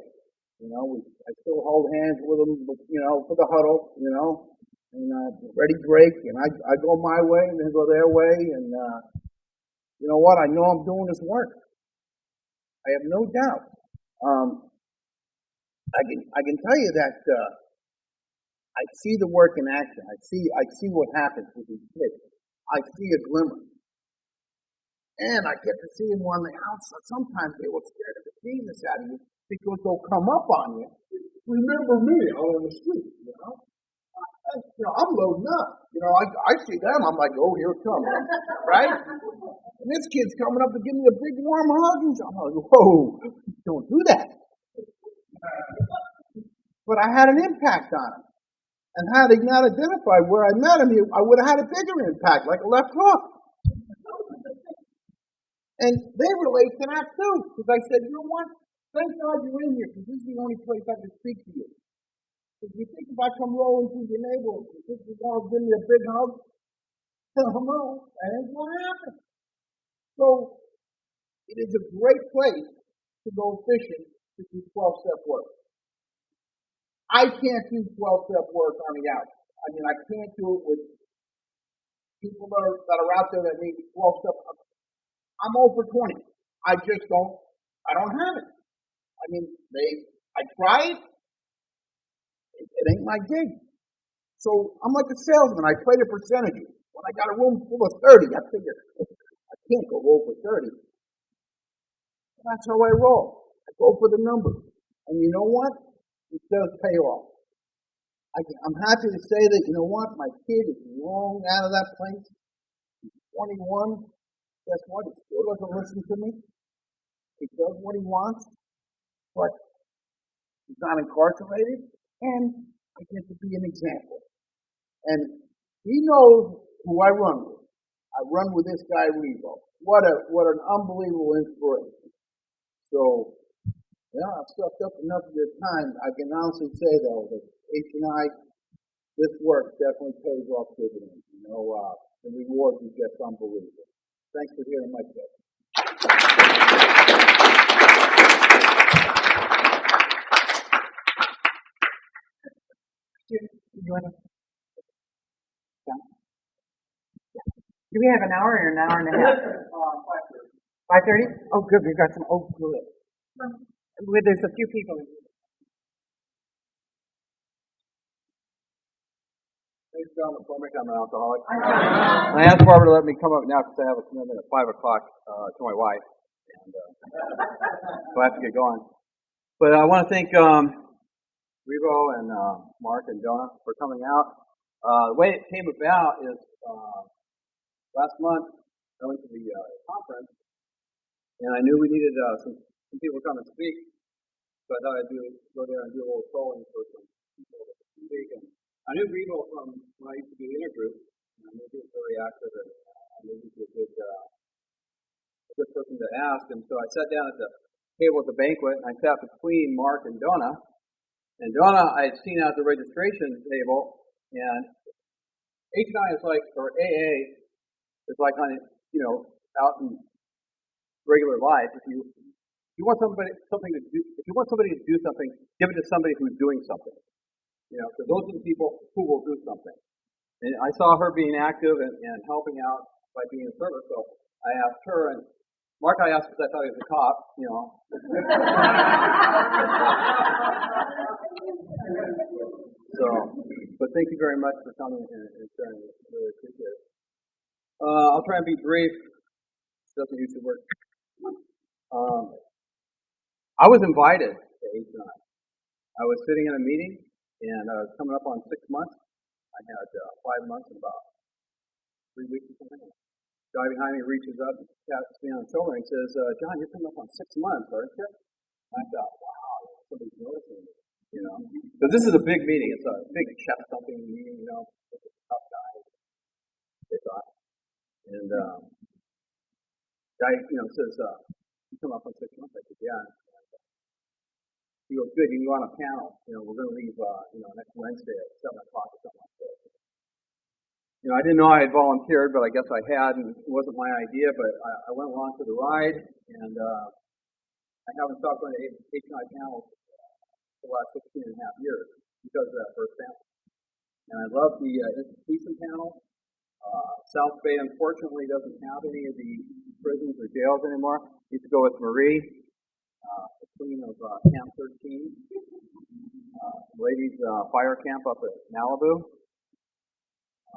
You know, I still hold hands with them, you know, for the huddle, you know, and ready break, and I go my way and they go their way, and you know what? I know I'm doing this work. I have no doubt. I can tell you that I see the work in action. I see what happens with these kids. I see a glimmer. And I get to see them on the outside. Sometimes they will scare the bejesus out of you because they'll come up on you. Remember me out on the street, you know? I'm loading up. You know, I see them, I'm like, oh, here it comes, right? And this kid's coming up to give me a big warm hug, and I'm like, whoa, don't do that. But I had an impact on him. And had he not identified where I met him, I would have had a bigger impact, like a left hook. And they relate to that too, because I said, you know what? Thank God you're in here, because this is the only place I can speak to you. If you think if I come rolling through your neighborhood, you think you're going to give me a big hug? Hell no, that ain't going to happen. So, it is a great place to go fishing to do 12-step work. I can't do 12-step work on the out. I mean, I can't do it with people that are out there that need 12-step. I'm over 20. I don't have it. I mean, I tried. It ain't my gig. So I'm like a salesman. I play the percentages. When I got a room full of 30, I figure I can't go over 30. And that's how I roll. I go for the numbers. And you know what? It does pay off. I'm happy to say that, you know what? My kid is long out of that place. He's 21. Guess what? He still doesn't listen to me. He does what he wants. But he's not incarcerated. And I get to be an example. And he knows who I run with. I run with this guy, REVO. What an unbelievable inspiration. So, yeah, I've sucked up enough of your time. I can honestly say, though, that H&I, this work definitely pays off dividends. You know, the reward you get is unbelievable. Thanks for hearing my pitch. Do we have an hour or an hour and a half? 5:30. 5:30? Oh, good. We've got some. Oh, good. There's a few people. Thanks, John McCormick. I'm an alcoholic. And I asked Barbara to let me come up now because I have a commitment at 5 o'clock to my wife. And so I have to get going. But I want to thank REVO and Mark and Donna for coming out. The way it came about is last month I went to the conference, and I knew we needed some people to come and speak. So I thought I'd go there and do a little trolling for some people to speak. And I knew REVO from when I used to do the intergroup, and I knew he was very active, and I knew he was a good person to ask. And so I sat down at the table at the banquet, and I sat between Mark and Donna. And Donna I had seen out at the registration table, and H&I is like, or AA is like on, you know, out in regular life. If you want somebody to do, if you want somebody to do something, give it to somebody who's doing something. You know, because those are the people who will do something. And I saw her being active and helping out by being a service, so I asked her, and Mark I asked because I thought he was a cop, you know. So, but thank you very much for coming and sharing this. Really appreciate it. I'll try and be brief. It doesn't usually work. I was invited to H&I. I was sitting in a meeting, and I was coming up on 6 months. I had 5 months and about 3 weeks or something. The guy behind me reaches up and taps me on the shoulder and says, John, you're coming up on 6 months, aren't you? And I thought, wow, somebody's noticing me, you know. Because this is a big meeting. It's a big chest-thumping meeting, you know. It's a tough guy, they thought. And guy, you know, says, you come up on 6 months? I said, yeah. He goes, good, you can go on a panel. You know, we're going to leave, next Wednesday at 7 o'clock or something like that. You know, I didn't know I had volunteered, but I guess I had, and it wasn't my idea, but I went along for the ride, and I haven't stopped going to H&I panels for the last 16 and a half years because of that first panel. And I love the institution panel. South Bay, unfortunately, doesn't have any of the prisons or jails anymore. Used to go with Marie, the queen of Camp 13, ladies' fire camp up at Malibu.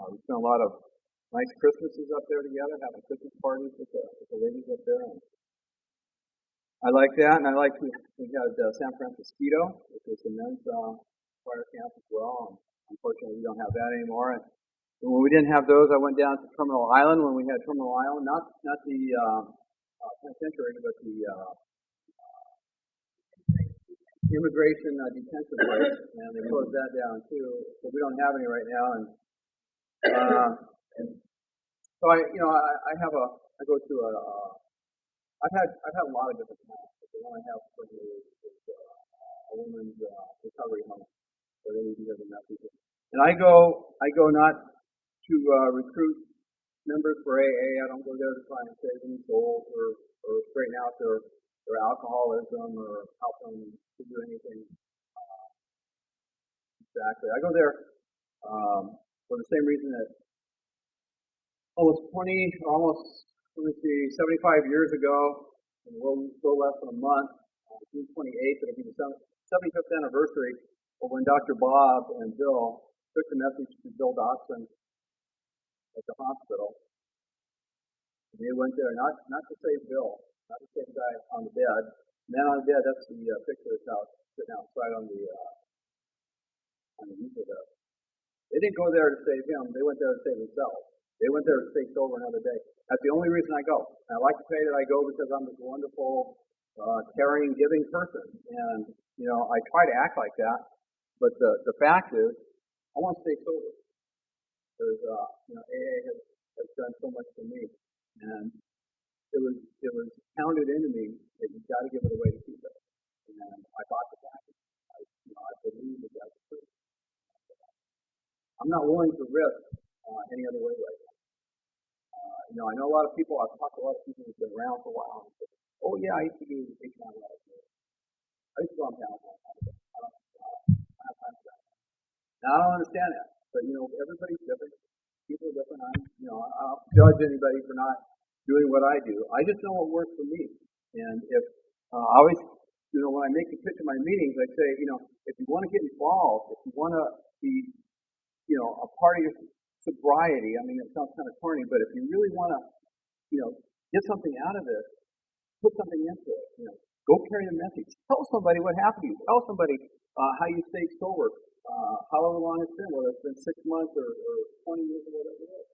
We spent a lot of nice Christmases up there together, having Christmas parties with the ladies up there. And I like that, and I like we had San Francisco, which was the men's fire camp as well. And unfortunately, we don't have that anymore. And when we didn't have those, I went down to Terminal Island when we had Terminal Island, not the penitentiary, but the immigration detention place, and they closed that down too. So we don't have any right now. And so I go to I've had a lot of different panels. The one I have for me is a women's recovery home where they need to live in that people. And I go not to recruit members for AA. I don't go there to try and save any souls or straighten out their alcoholism or help them to do anything. Exactly. I go there for the same reason that almost 75 years ago, and a little less than a month, June 28th, it'll be the 75th anniversary of when Dr. Bob and Bill took the message to Bill Dotson at the hospital. And they went there not to save Bill, not to save the guy on the bed. The man on the bed, that's the picture that's out sitting outside on the easel there. They didn't go there to save him. They went there to save themselves. They went there to stay sober another day. That's the only reason I go. And I like to say that I go because I'm this wonderful, caring, giving person. And, you know, I try to act like that. But the fact is, I want to stay sober. Because, AA has done so much for me. And it was pounded into me that you've got to give it away to people. And I bought the package. I believe that that's true. I'm not willing to risk any other way right now. I know a lot of people, I've talked to a lot of people who've been around for a while and say, oh yeah, I used to do H&I last year. I used to go on panels all the time. I don't have time for that. Now, I don't understand that. But, everybody's different. People are different. I don't judge anybody for not doing what I do. I just know what works for me. And if, I always, when I make the pitch in my meetings, I say, if you want to get involved, if you want to be, a part of your sobriety, I mean, it sounds kind of corny, but if you really want to, get something out of it, put something into it, go carry the message. Tell somebody what happened to you. Tell somebody how you stayed sober, however long it's been, whether it's been 6 months or 20 years or whatever it is.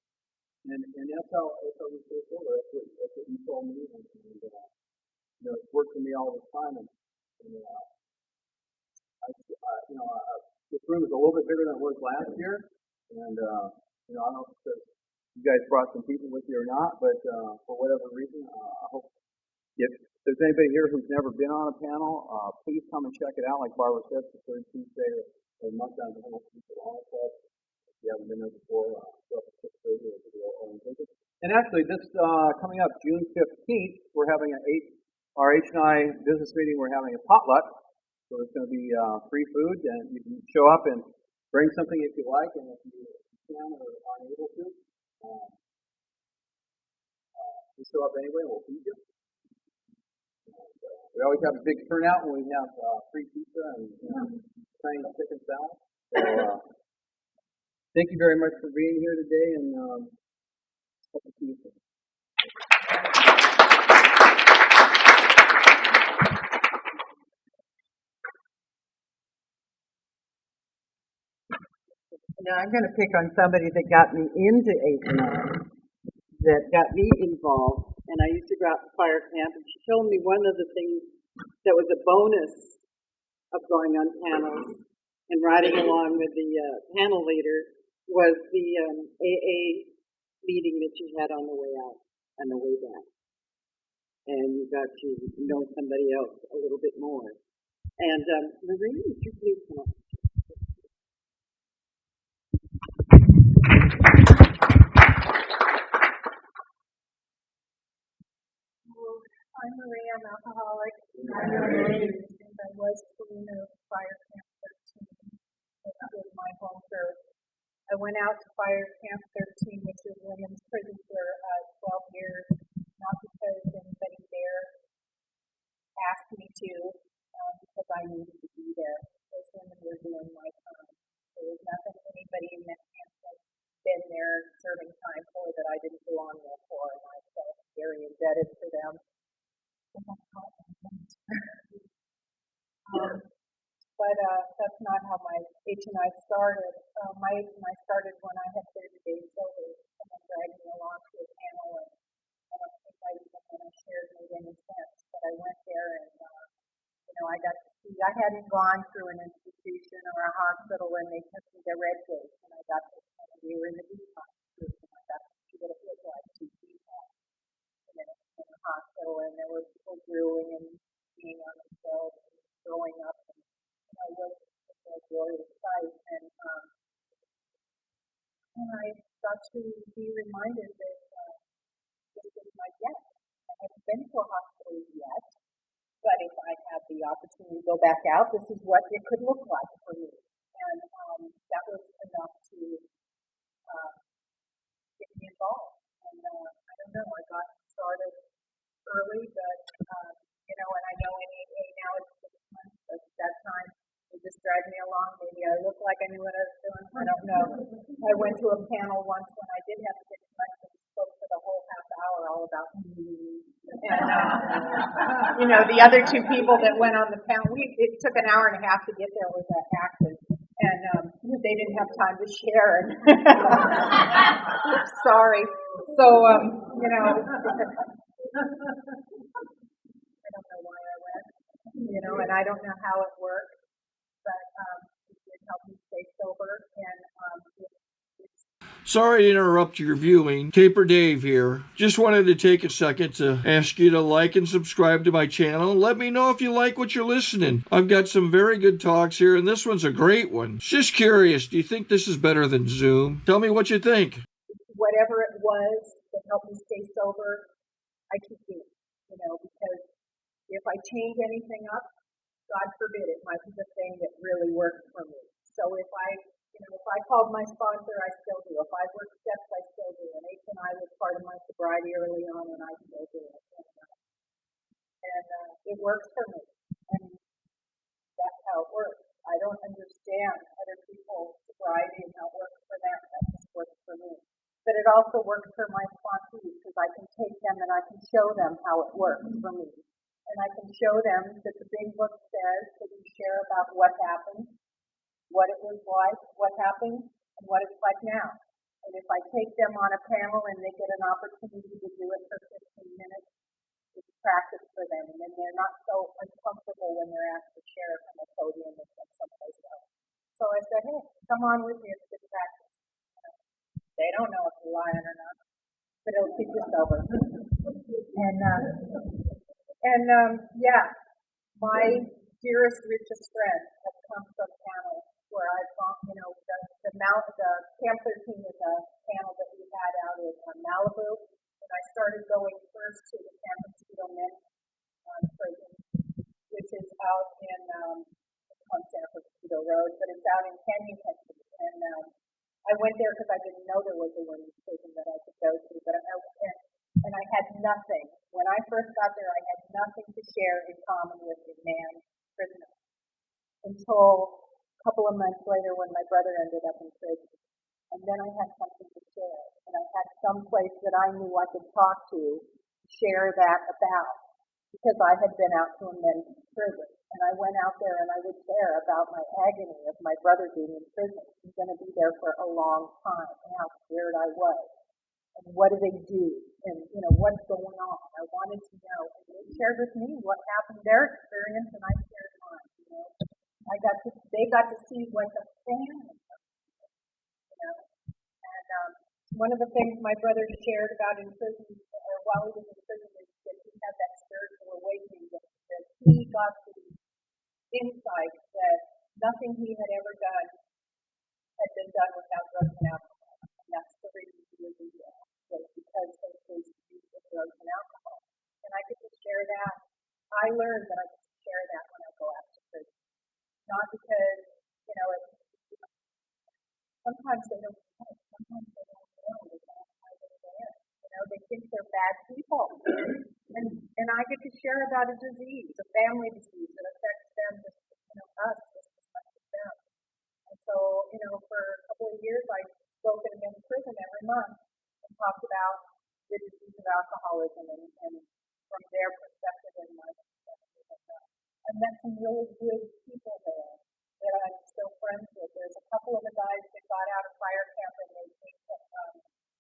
And that's how we stay sober. That's what you told me. And it's worked for me all the time. This room is a little bit bigger than it was last year. And, I don't know if you guys brought some people with you or not, but for whatever reason, I hope if there's anybody here who's never been on a panel, please come and check it out. Like Barbara said, it's the third Tuesday of the month down at the Homeless People Honor Club. If you haven't been there before, go up at 6:30 or do your own visit. And actually, this coming up June 15th, we're having our H&I business meeting. We're having a potluck, so it's going to be free food, and you can show up and bring something if you like, and if you can or aren't able to, just show up anyway, and we'll feed you. We always have a big turnout when we have free pizza and Chinese chicken salad. So, thank you very much for being here today, and hope to see you soon. Now I'm going to pick on somebody that got me into H&I, that got me involved, and I used to go out to fire camp, and she told me one of the things that was a bonus of going on panels and riding along with the panel leader was the AA meeting that you had on the way out and the way back. And you got to know somebody else a little bit more. And Marie, would you please come up? I'm Marie, I'm alcoholic. I'm married, and I was queen of Fire Camp 13. It was my home turf. I went out to Fire Camp 13, which is women's prison for 12 years, not because anybody there asked me to, because I needed to be there. Those women were doing my time. There was nothing anybody in that camp had been there serving time for that I didn't belong there for, and I felt very indebted to them. But that's not how my H&I started. My H&I started when I had 30 days sober. Someone dragged me along to a panel, and I don't think I even when I shared made any sense. But I went there, and I got to see. I hadn't gone through an institution or a hospital when they took me to Red Gate, and I got to. We were in the detox group, and I got to see what it looked like to detox in a hospital, and there were people drooling and being on themselves and throwing up, and it was a glorious sight. And I got to be reminded that this was my gift. I hadn't been to a hospital yet, but if I had the opportunity to go back out, this is what it could look like for me. And that was enough to get me involved. And I don't know, I got started early, but and I know in AA now it's 6 months, but at that time they just dragged me along. Maybe I looked like I knew what I was doing. I don't know. I went to a panel once when I did have 6 months and spoke for the whole half hour all about me. And the other two people that went on the panel, it took an hour and a half to get there with that active. And they didn't have time to share. And sorry. So, I don't know why I went, and I don't know how it worked, but it did help me stay sober. And Sorry to interrupt your viewing. Taper Dave here. Just wanted to take a second to ask you to like and subscribe to my channel. Let me know if you like what you're listening. I've got some very good talks here, and this one's a great one. Just curious, do you think this is better than Zoom? Tell me what you think. Whatever it was that helped me stay sober, I keep doing, because if I change anything up, God forbid, it might be the thing that really works for me. So if I called my sponsor, I still do. If I worked steps, I still do. And H&I was part of my sobriety early on, and I still do it. And it works for me. And that's how it works. I don't understand other people's sobriety and how it works for them. That just works for me. But it also works for my sponsees, because I can take them and I can show them how it works for me. And I can show them that the big book says that you share about what happened, what it was like, what happened, and what it's like now. And if I take them on a panel and they get an opportunity to do it for 15 minutes, it's practice for them. And then they're not so uncomfortable when they're asked to share from a podium or from someplace else. So I said, hey, come on with me, it's good practice. They don't know if you're lying or not, but it'll keep you sober. My dearest, richest friends have come from panels where I've gone, the Camp 13 is a panel that we had out in Malibu, and I started going first to the San Francisco Men's Prison, which is out in on San Francisco Road, but it's out in Canyon, Texas. And I went there because I didn't know there was a women's prison that I could go to, but I went, and I had nothing. When I first got there, I had nothing to share in common with a man prisoner until a couple of months later when my brother ended up in prison. And then I had something to share, and I had some place that I knew I could talk to share that about, because I had been out to a men's prison. And I went out there and I would share about my agony of my brother being in prison. I'm going to be there for a long time, and how scared I was. And what do they do? And, what's going on? I wanted to know. And they shared with me what happened, their experience, and I shared mine, they got to see what the family was, And one of the things my brother shared about in prison, or while he was in prison, is that he had that spiritual awakening, that he got the insight that nothing he had ever done had been done without drugs and alcohol. And that's the reason he was in jail, was because of his use of drugs and alcohol. And I get to share that. I learned that I get to share that when I go out to prison. Not because, sometimes they don't know. Sometimes they don't know. They don't know why they're there. They think they're bad people. And I get to share about a disease, a family disease that affects them, us just as much as them. And so, for a couple of years, I spoke in a men's prison every month and talked about the disease of alcoholism and from their perspective and my perspective. And I met some really good people there that I'm still friends with. There's a couple of the guys that got out of fire camp and they came to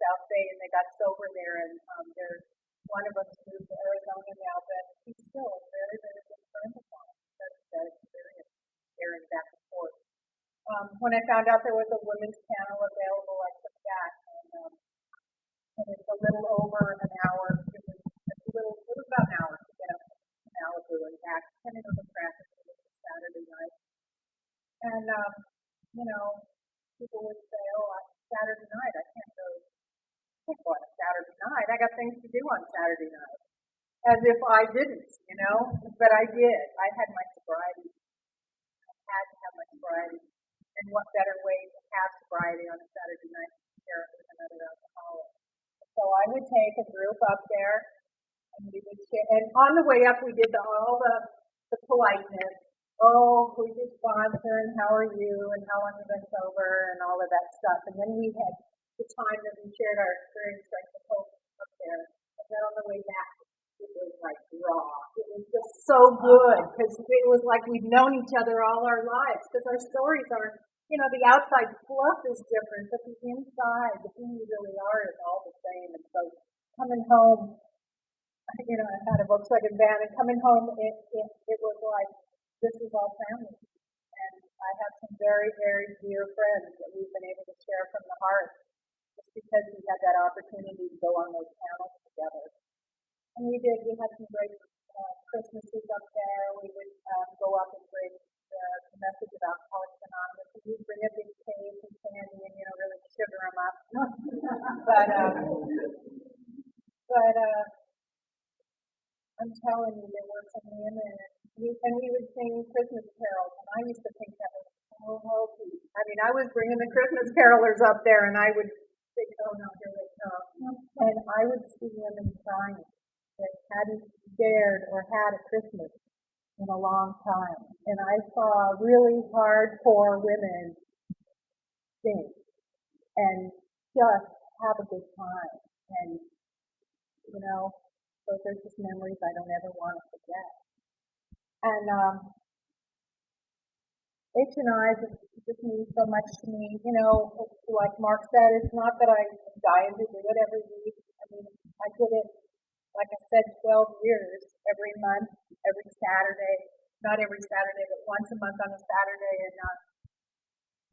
South Bay and they got sober there. And there's one of them moved to Arizona now, but he's still a very, very good friend of mine because of that experience, sharing back and forth. When I found out there was a women's panel available, I took that, and it's a little over an hour. It was about an hour to get up to Malibu and back, depending on the traffic. It was a Saturday night, and people would say, "Oh, Saturday night, I can't go on a Saturday night. I got things to do on Saturday night," as if I didn't, but I did. I had my sobriety. I had to have my sobriety. And what better way to have sobriety on a Saturday night to share it with another alcoholic? So I would take a group up there, and we would share. And on the way up, we did all the politeness. Oh, who's your sponsor, and how are you, and how long have you been sober, and all of that stuff. And then we had the time that we shared our experience, like the Pope up there. And then on the way back, it was like raw. It was just so good, because it was like we'd known each other all our lives, because our stories are, the outside fluff is different, but the inside, the who we really are, is all the same. And so coming home, I had a Volkswagen van, and coming home, it was like, this is all family. And I have some very, very dear friends that we've been able to share from the heart, just because we had that opportunity to go on those panels together. And we did. We had some great Christmases up there. We would go up and bring the message of Alcoholics Anonymous. We would bring a big cake and candy and, really sugar them up. but I'm telling you, there were some women, and we would sing Christmas carols, and I used to think that was so hokey. I mean, I was bringing the Christmas carolers up there, and I would think, oh no, here they come. And I would see women crying that hadn't dared or had a Christmas in a long time. And I saw really hardcore women sing and just have a good time. And, those are just memories I don't ever want to forget. And H&I just means so much to me. Like Mark said, it's not that I'm dying to do it every week. I mean, I did it, like I said, 12 years, every month, every Saturday. Not every Saturday, but once a month on a Saturday. And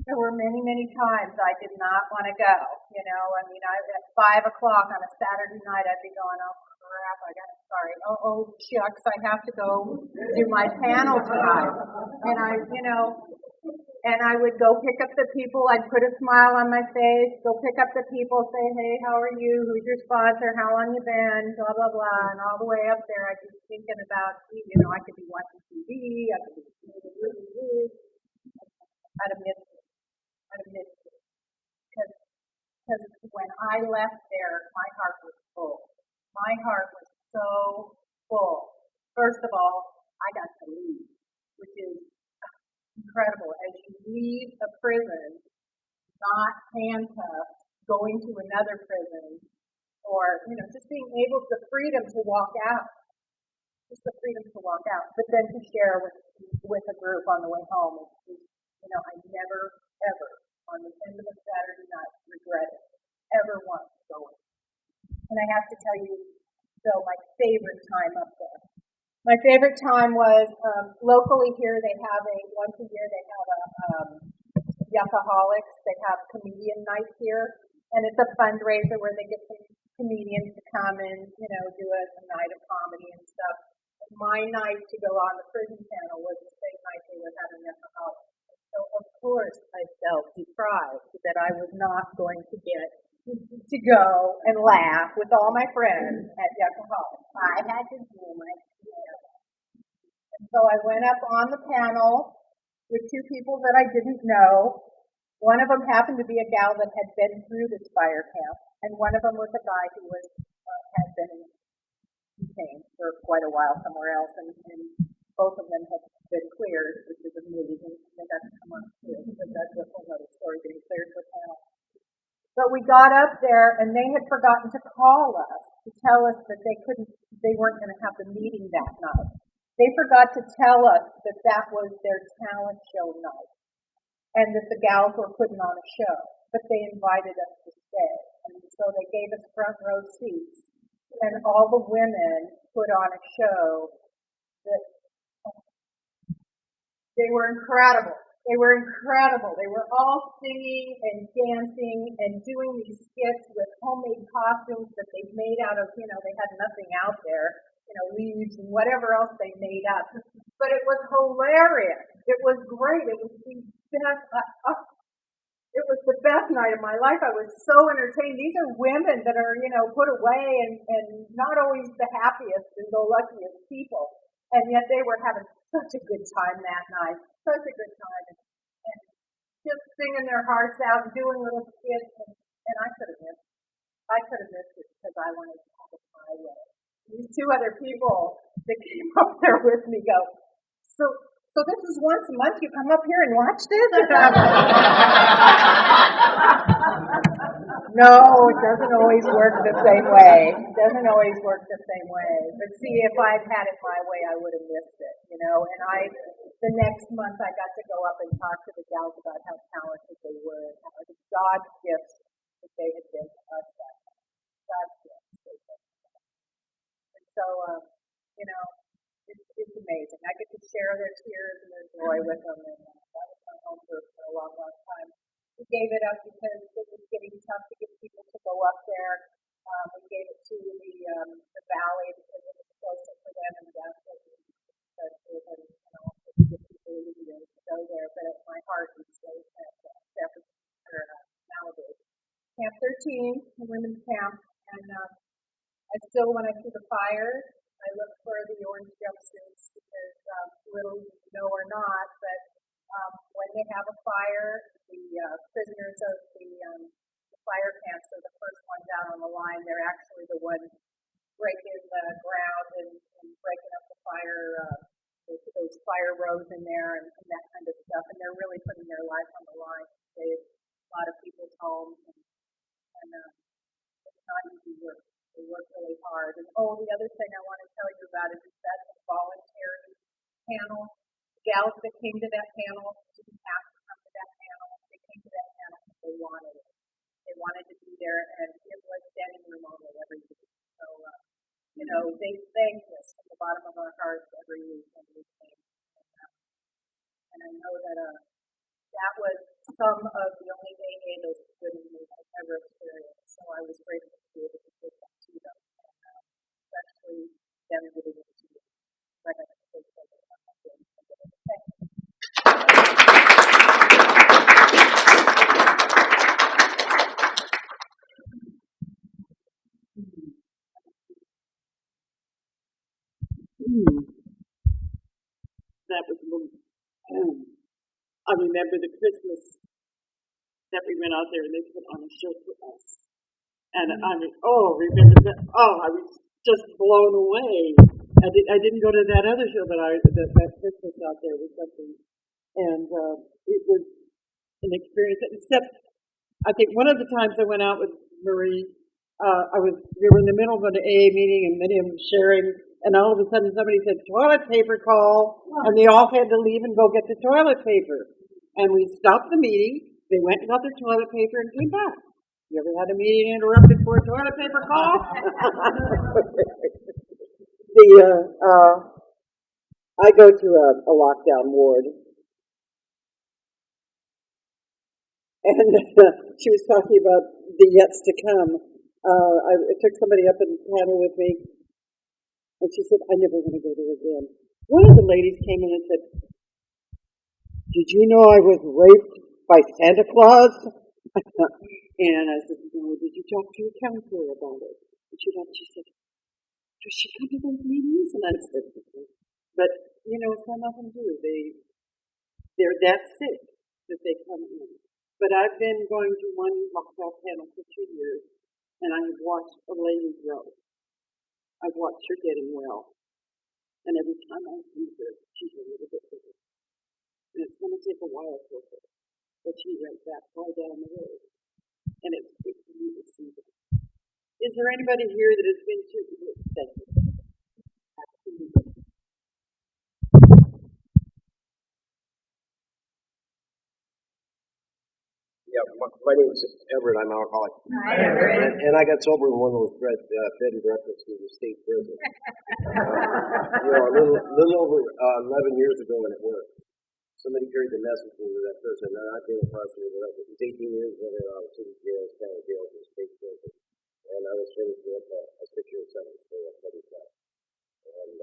there were many, many times I did not want to go. At 5 o'clock on a Saturday night, I'd be going, oh crap, oh shucks, I have to go do my panel tonight. And I would go pick up the people. I'd put a smile on my face, go pick up the people, say, hey, how are you? Who's your sponsor? How long you been? Blah, blah, blah. And all the way up there, I'd be thinking about, I could be watching TV. I could be listening to movies. I'd have missed it. Because when I left there, my heart was full. My heart was so full. First of all, I got to leave, which is incredible. As you leave a prison, not handcuffed, going to another prison, or, just being able, the freedom to walk out. Just the freedom to walk out. But then to share with a group on the way home. I never, ever on the end of a Saturday night, regret it, ever once going. And I have to tell you, Bill, my favorite time up there. My favorite time was locally here. They have once a year they have a Yuckaholics. They have comedian night here, and it's a fundraiser where they get some comedians to come and do a night of comedy and stuff. And my night to go on the prison panel was the same night they were having Yuckaholics. So of course I felt deprived that I was not going to get to go and laugh with all my friends at Yuckaholics. I had to do my and so I went up on the panel with two people that I didn't know. One of them happened to be a gal that had been through this fire camp, and one of them was a guy who had been detained for quite a while somewhere else, and both of them had been cleared, which is amazing. They got to come on too, because that's a whole other story, getting cleared for panel. But we got up there, and they had forgotten to call us to tell us that they weren't going to have the meeting that night. They forgot to tell us that that was their talent show night, and that the gals were putting on a show. But they invited us to stay, and so they gave us front row seats, and all the women put on a show that they were incredible. They were incredible. They were all singing and dancing and doing these skits with homemade costumes that they made out of, they had nothing out there, leaves and whatever else they made up. But it was hilarious. It was great. It was the best. It was the best night of my life. I was so entertained. These are women that are, put away and not always the happiest and the luckiest people. And yet they were having such a good time that night. Such a good time. And just singing their hearts out and doing little skits. And I could have missed it. I could have missed it because I wanted to have it my way. These two other people that came up there with me go, so this is once a month you come up here and watch this? No, it doesn't always work the same way. It doesn't always work the same way. But see, if I'd had it my way, I would have missed it, And the next month I got to go up and talk to the gals about how talented they were and how the God's gifts that they had been to us that night. God's gifts. So, it's amazing. I get to share their tears and their joy with them, and that was my home for a long, long time. We gave it up because it was getting tough to get people to go up there. We gave it to the valley because it was closer for them, and that's what we expensive and to get people to go there. But my heart is still at Jefferson or Malibu. Camp 13, the women's camp, and I still, when I see the fires, I look for the orange jumpsuits because little you know or not, but when they have a fire, the prisoners of the fire camps are the first ones out on the line. They're actually the ones breaking the ground and breaking up the fire, those fire rows in there and that kind of stuff. And they're really putting their life on the line to save a lot of people's homes. And it's not easy work. They work really hard. And the other thing I want to tell you about is that the voluntary panel. The gals that came to that panel didn't have to come to that panel. They came to that panel because they wanted it. They wanted to be there, and it was standing room only every week. So, they thanked us from the bottom of our hearts every week when we came. And I know that that was some of the only AA those good news I've ever experienced. So I was grateful to be able to give that to them, and especially them giving it to me. Like I said, thank you. That was I remember the Christmas that we went out there and they put on a show for us. And remember that? I was just blown away. I didn't go to that other show, but that Christmas out there was something. And it was an experience. Except, I think one of the times I went out with Marie, we were in the middle of an AA meeting and many of them sharing. And all of a sudden somebody said, toilet paper call, and they all had to leave and go get the toilet paper. And we stopped the meeting, They went and got their toilet paper and came back. You ever had a meeting interrupted for a toilet paper call? I go to a lockdown ward, and she was talking about the yets to come. I took somebody up in the panel with me, and she said, I never want to go there again. One of the ladies came in and said, did you know I was raped by Santa Claus? And I said, no, did you talk to your counselor about it? And she said, does she come to those meetings? And I said, but, you know, it's got nothing to do. They're that sick that they come in. But I've been going to one lockdown panel for 2 years, and I have watched a lady grow. I've watched her getting well. And every time I see her, she's a little bit bigger. And it's going to take a while for her. But she went that far down the road. And it's good for me to see that. Is there anybody here that has been to the center? Absolutely. Yeah, my name is Everett. I'm an alcoholic. Hi, Everett. And I got sober in one of those bed and breakfasts through the state prison. A little over 11 years ago, and it worked. Somebody carried the message to that person. Now, I've been incarcerated. It was 18 years when I was city jail, county jail, to the state prison. And I was finishing up a 6-year sentence for a petty theft. And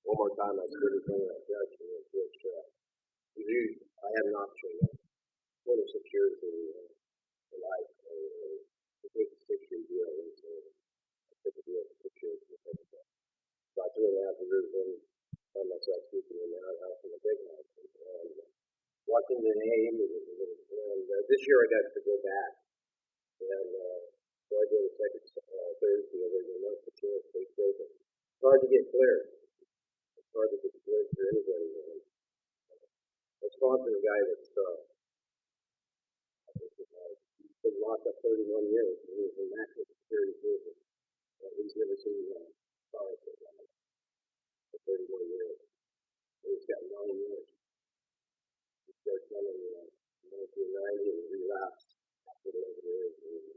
one more time, I stood in front of that judge and it was I had an option. 26 years in life, to take a 6-year deal, and so I took a deal for 6 years. About 2.5 years in, found myself sleeping in the outhouse in the big house, and walked into an AA meeting, and this year I got to go back, and so I go to second Thursday of every month to Chile State Prison. It's hard to get clear. It's hard to get clear for anybody. I sponsor a guy that's been locked up 31 years, and he was in maximum security prison. And he's never seen stars for 31 years. And he's got 9 years. He started coming in 1990 and relapsed after 11 years. And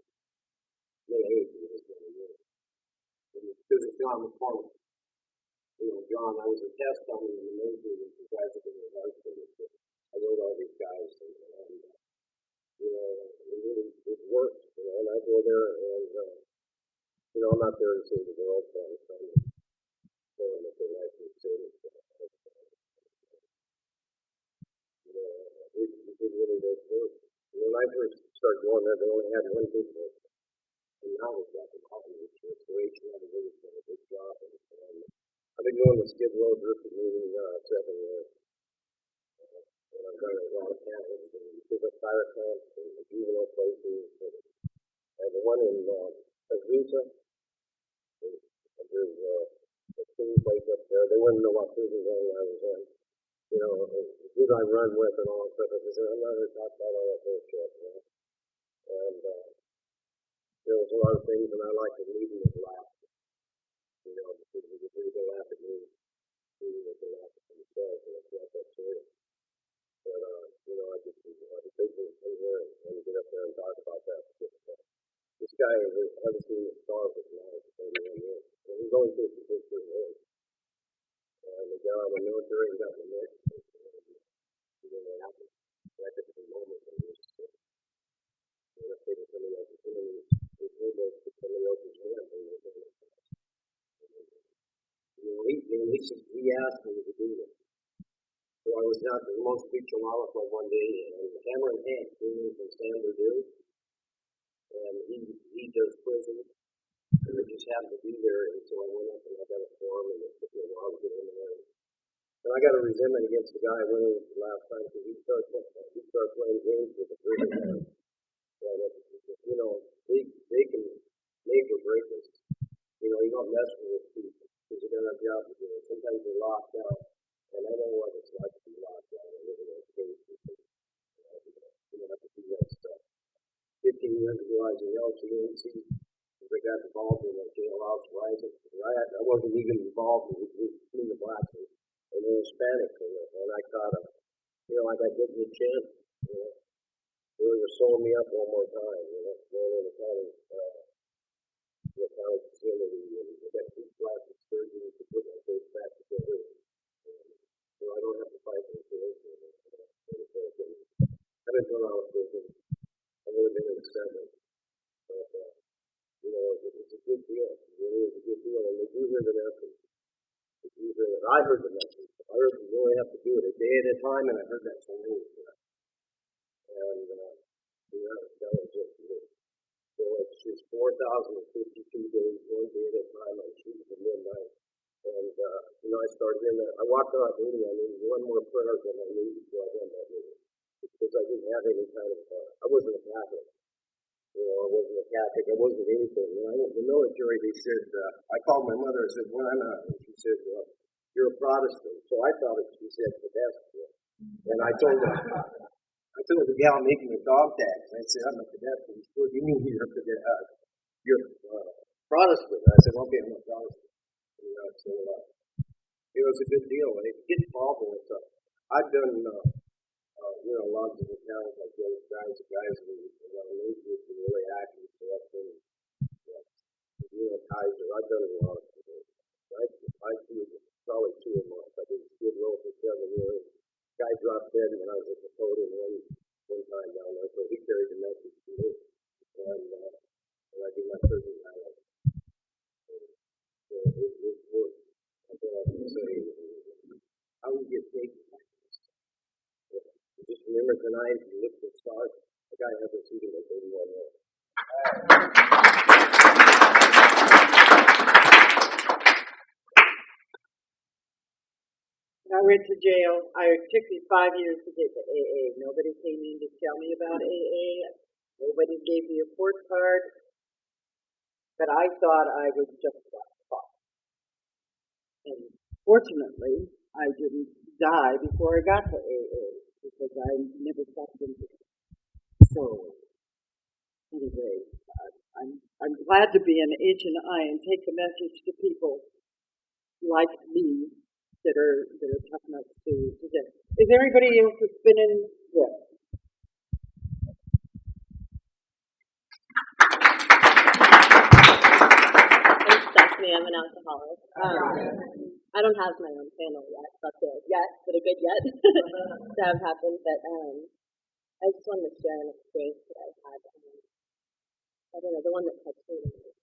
May 8th, he was 20 years. And because of John McCormick, John, I was a test on him in the military with the guys that were in the hospital. I wrote all these guys, and it worked, and I go there, and, I'm not there to save the world, but I'm trying to show them that their life is saved. It really does work. When I first started going there, they only had one big book, and now we've got the coffee restoration. I've really done a good job, and I've been going to Skid Row Drift meeting 7 years. And I've done a lot of panels and different fire camps and juvenile places. And the one in Azusa, there's a clean place up there. They wouldn't know what prison zone I was in. Who I run with and all that stuff. I said, I'm not going to talk about all that bullshit. And there was a lot of things, and I like to leave them with laugh. Because they laugh at me, they laugh at themselves, and it's not that serious. But, I just basically come here and get up there and talk about that. This guy hasn't seen the stars of life for 31 years. And he's only 56 years old. And he got out of the military and got in the mix. It happened right at the moment when he was taking somebody else's enemies. Took somebody else's hand. He asked me to do this. So I was out at the Los Chihuahua one day, and Cameron Hank came in from San Bernardino, and he does prison, and I just happened to be there, and so I went up and I got a form, and it took me a while to get in there. And I got a resentment against the guy I went in last time because he started playing games with the prison guys. And they can make or break us. You don't mess with people because they're going to have jobs to do. Sometimes they're locked out. And I know what it's like to be locked down and live in those cases. You don't have to do that stuff. 15 years ago, I was in LCNC. I got involved in the jailhouse rising. I wasn't even involved between the blacks and the Hispanics. And I caught I got good chance. they were sewing me up one more time, going in the county facility, and they got two plastic surgeries to put my face back together. So I don't have to fight for insurance. I've been thrown out of prison. I've only been in 7. But, it's a good deal. It really is a good deal. And they do hear the message. They do hear it. I heard the message. I heard you really have to do it a day at a time, and I heard that so many times. And, that was just good. So it's just 4,052 days, one day at a time. I'm shooting for midnight. And, I started in there. I walked out meeting. I needed one more prayer than I needed before I went that meeting. Because I didn't have any kind of, I wasn't a Catholic. I wasn't a Catholic. I wasn't anything. When I went to the military, they said, I called my mother. I said, "Well, I'm not." And she said, "Well, you're a Protestant." So I thought she said the best. And I told the gal making the dog tags. I said, "I'm a Protestant." She said, "What do you mean you're a Protestant? You're Protestant?" I said, "Okay, I'm a Protestant." So it was a good deal. And it gets involved in it. So I've done, lots of accounts like those guys who groups and really active selection. Kaiser. I've done a lot of things. I do probably 2 a month. I did Skid Row for 7 years. Guy dropped dead when I was at the podium one time down there, so he carried the message to me. And I did my prison highlight. So it works. That's all I can say. How do you get paid for that? Just remember tonight, if you look at the stars, the guy hasn't seen it at 31 years. I went to jail. It took me 5 years to get to AA. Nobody came in to tell me about AA. Nobody gave me a port card. But I thought I was just about caught. And fortunately, I didn't die before I got to AA because I never stopped into it. So, anyway, I'm glad to be an H&I and take the message to people like me that are tough enough to get. Is there anybody else that's been in? Yes. I'm Stephanie. I'm an alcoholic. I don't have my own panel yet, but a good yet to have happened. But I just wanted to share an experience that I had. I don't know, the one that touched me the most.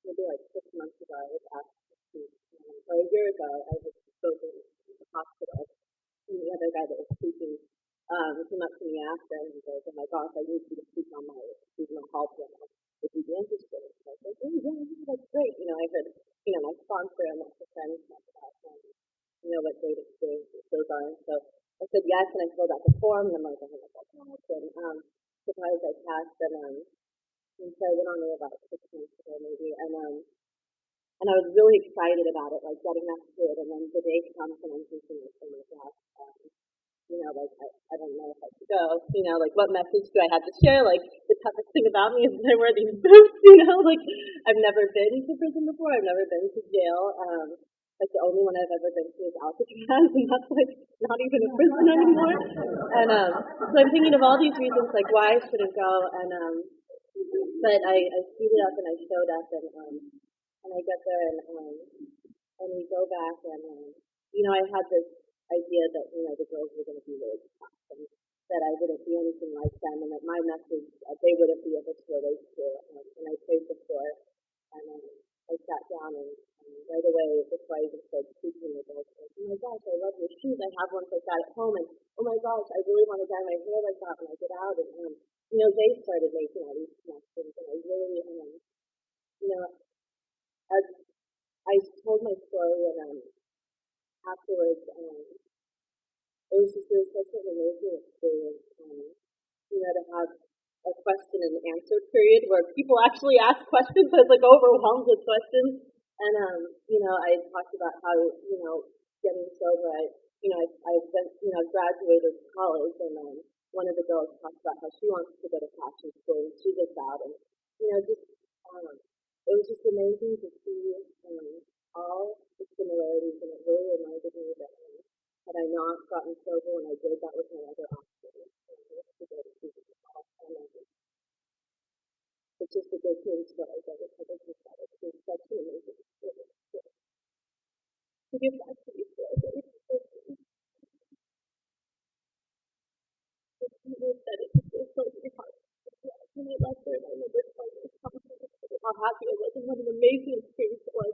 Maybe like 6 months ago, I was asked to speak, or a year ago, I was spoken in the hospital, and the other guy that was speaking came up to me after, and he goes, "Oh my gosh, I need you to speak on my seasonal hall panel. Would you be interested?" And I was like, "Oh yeah, that's great." I heard, my sponsor and lots of friends talk about, what great experiences those are. And so I said yes, and I filled out the form, and I'm like, "Oh my gosh," and surprised I passed, and so I went on there about 6 months ago maybe, and I was really excited about it, like getting that to it, and then the day comes and I'm thinking, "Oh my gosh, I don't know if I should go, what message do I have to share?" Like, the toughest thing about me is that I wear these boots, I've never been to prison before, I've never been to jail, the only one I've ever been to is Alcatraz, and that's, not even a prison anymore, and, so I'm thinking of all these reasons, why I shouldn't go, but I speeded up and I showed up, and I get there, and we go back, and, I had this idea that, the girls were going to be really tough, and that I wouldn't be anything like them, and that my message, they wouldn't be able to relate to, and I prayed before, and I sat down, and right away, before I even started speaking, the girls said, "Oh my gosh, I love your shoes, I have one like that at home, and oh my gosh, I really want to dye my hair like that when I get out," and, they started making all these connections, and I really, as I told my story, and afterwards, it was such an amazing experience, to have a question and answer period where people actually ask questions. I was overwhelmed with questions, and I talked about how getting sober. I've been I've graduated college, and one of the girls talked about how she wants to go to fashion school, and she gets out, and it was just amazing to see all the similarities, and it really reminded me that had I not gotten sober when I did, that was my other option. To go to see myself. It's just a good thing to realize that it's been such an amazing experience to get back to these girls. People said it just feels so very hard. When I left there, I remember telling my how happy I was and what an amazing experience it was.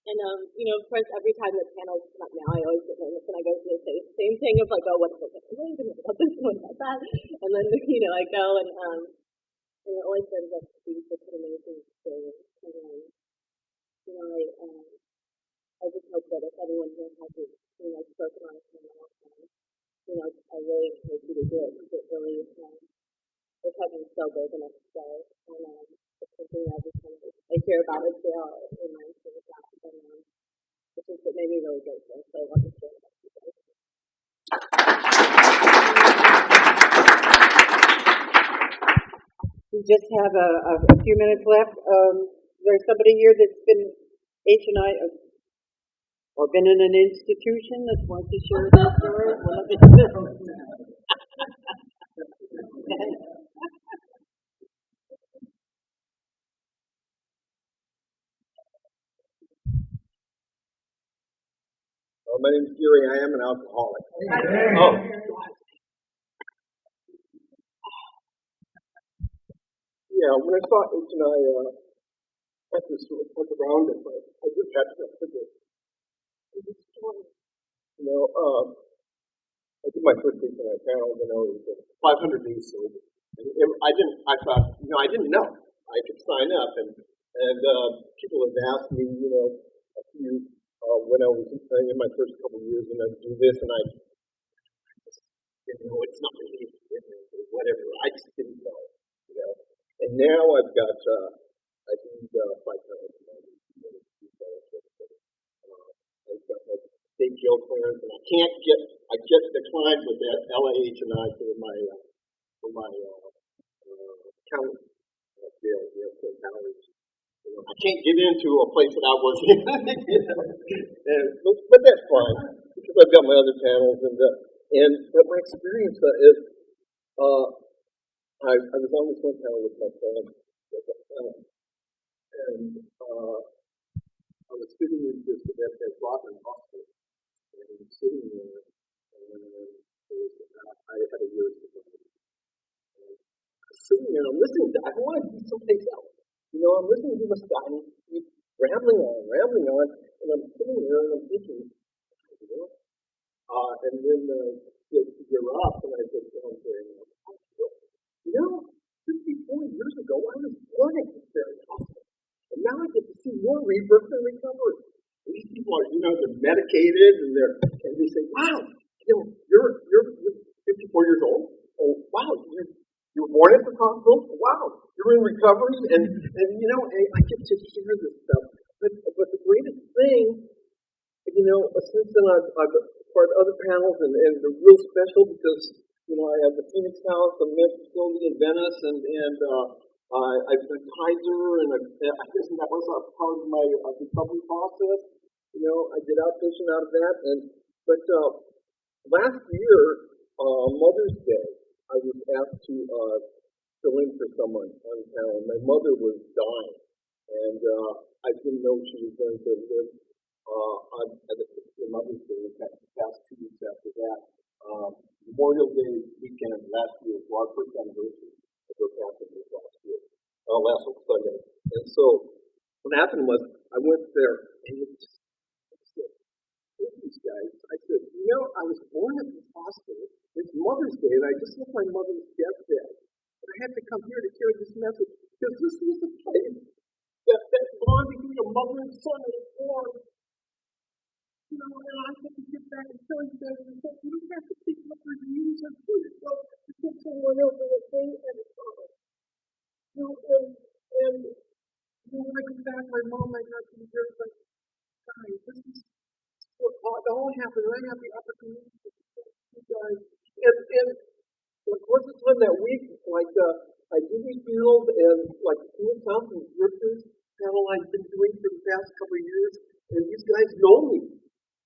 And of course, every time the panels come up now, I always get nervous and I go to say the same thing of like, oh, what about this? What about this? What about that? And then I go and it always ends up being such an amazing experience. And I just hope that if anyone here hasn't spoken on a panel, I really encourage you to do it because it really it kept me sober the next day. And it's something that I hear about it there. It reminds me of that. And it's just, it made me really grateful. So I want to share that with you guys. We just have a few minutes left. There's somebody here that's been H&I or been in an institution that wants to share their story. My name is Gary. I am an alcoholic. Oh. Yeah, when I saw H&I at the ROUNDUP, I just had to forget. I did my first H&I panel, it was 500 days sober. And I didn't know I could sign up, and people have asked me, a few when I was in my first couple of years, and I'd do this, and I just didn't know. It's not really whatever. I just didn't know, And now I've got I need 5 panels. I've got my state jail clearance, and I get declined with that LAH and I for my county jail here in California. I can't get into a place that I was in, but that's fine because I've got my other panels, but my experience is I was on this one panel with my friend, and I was sitting in this at Rockland Hospital, and sitting there, and I had a year to go. Sitting there, I'm listening to, I want to be someplace else. I'm listening to this guy, and he's rambling on, and I'm sitting there, and I'm thinking, and then you're up, and I said, 54 years ago, I was born at this very hospital, and now I get to see your rebirth and recovery. And these people are, they're medicated, and they say, wow, you're 54 years old. Oh, wow, you were born at the hospital. Wow, you're in recovery, and I get to hear this stuff. But the greatest thing, since then I've part other panels, and they're real special because I have the Phoenix House, the men's facility in Venice, and I've done Kaiser, and I guess that was a part of my recovery process. I did outpatient out of that, but last year, Mother's Day, I was asked to fill in for someone on the panel. My mother was dying, and I didn't know she was going to live on Mother's Day. In fact, the past 2 weeks after that, Memorial Day weekend last year was our first anniversary of her passing last year, last Sunday. And so what happened was I went there, and I said, hey, these guys, I said, I was born at this hospital. It's Mother's Day, and I just left my mother's deathbed. And I had to come here to carry this message because this was the place that bond between a mother and son was born. And I had to get back and tell you guys, you don't have to pick up your views and put yourself to put someone else in a thing and it's all. And when I come back, my mom, I got to hear like, guys, this is what all happened. I have the opportunity to you guys. And of course, it's when that week, I did these panels, and like the Phoenix House and Drifters panel I've been doing for the past couple of years, and these guys know me.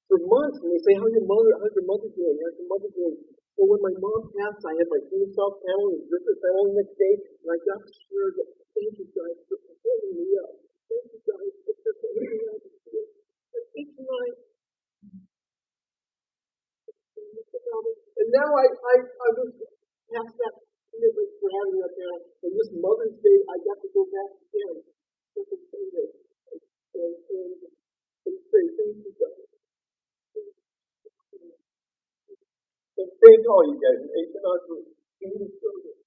for months, and they say, how's your mother doing? How's your mother doing? So when my mom passed, I had my green self panel and dripper panel the next day, and I got to share that. Thank you guys for holding me up. Thank you guys for holding me up. Each night. And now I was past that commitment for having that panel. And this Mother's Day, I got to go back again. And say thank you guys. And thank all you guys. H&R for being so good.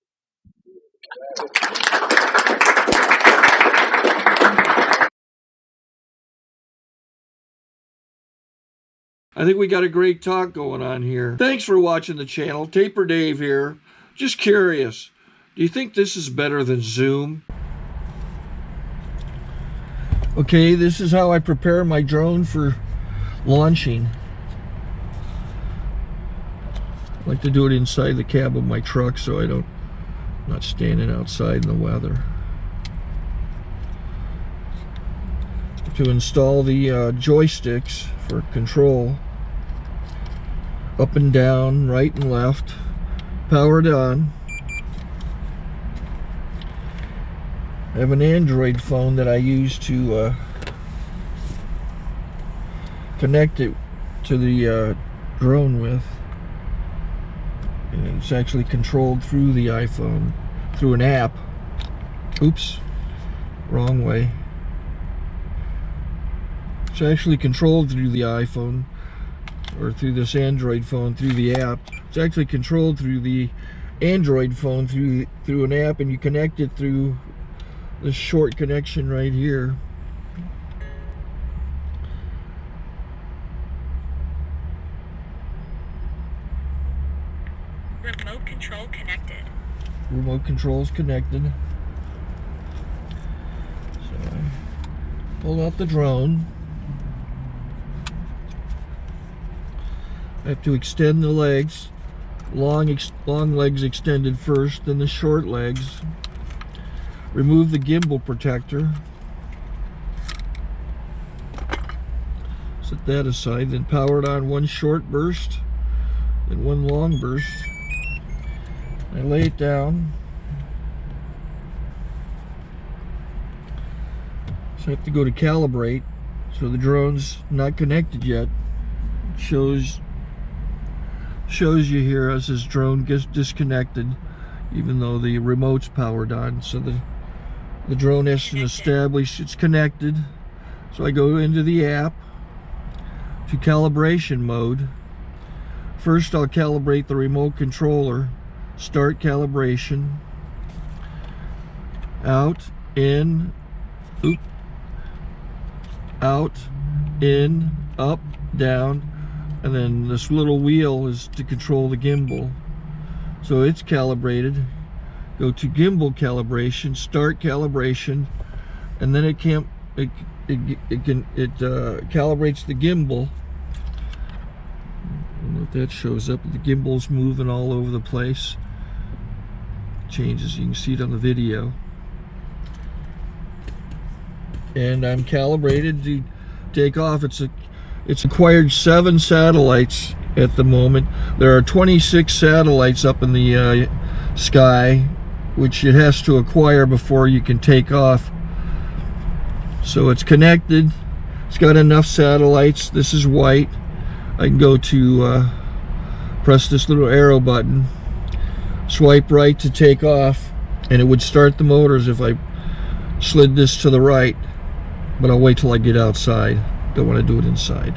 I think we got a great talk going on here. Thanks for watching the channel. Taper Dave here. Just curious, do you think this is better than Zoom? Okay, this is how I prepare my drone for launching. I like to do it inside the cab of my truck so I'm not standing outside in the weather. To install the joysticks for control, up and down, right and left, powered on. I have an Android phone that I use to connect it to the drone with. And it's actually controlled through the iPhone, through an app. Oops, wrong way. It's actually controlled through the iPhone, or through this Android phone, through the app. It's actually controlled through the Android phone, through an app, and you connect it through this short connection right here. Remote control connected. Remote control is connected. So I pull out the drone. I have to extend the legs. Long legs extended first, then the short legs. Remove the gimbal protector. Set that aside, then power it on one short burst, then one long burst. I lay it down. So I have to go to calibrate. So the drone's not connected yet. It shows you here as this drone gets disconnected, even though the remote's powered on. So the drone has to establish it's connected. So I go into the app to calibration mode. First I'll calibrate the remote controller. Start calibration. Out, in, out, in, up, down, and then this little wheel is to control the gimbal. So it's calibrated. Go to gimbal calibration, start calibration, and then it calibrates the gimbal. I don't know if that shows up. The gimbal's moving all over the place. Changes, you can see it on the video. And I'm calibrated to take off. It's acquired 7 satellites at the moment. There are 26 satellites up in the sky, which it has to acquire before you can take off. So it's connected. It's got enough satellites. This is white. I can go to press this little arrow button, swipe right to take off, and it would start the motors if I slid this to the right. But I'll wait till I get outside. Don't want to do it inside.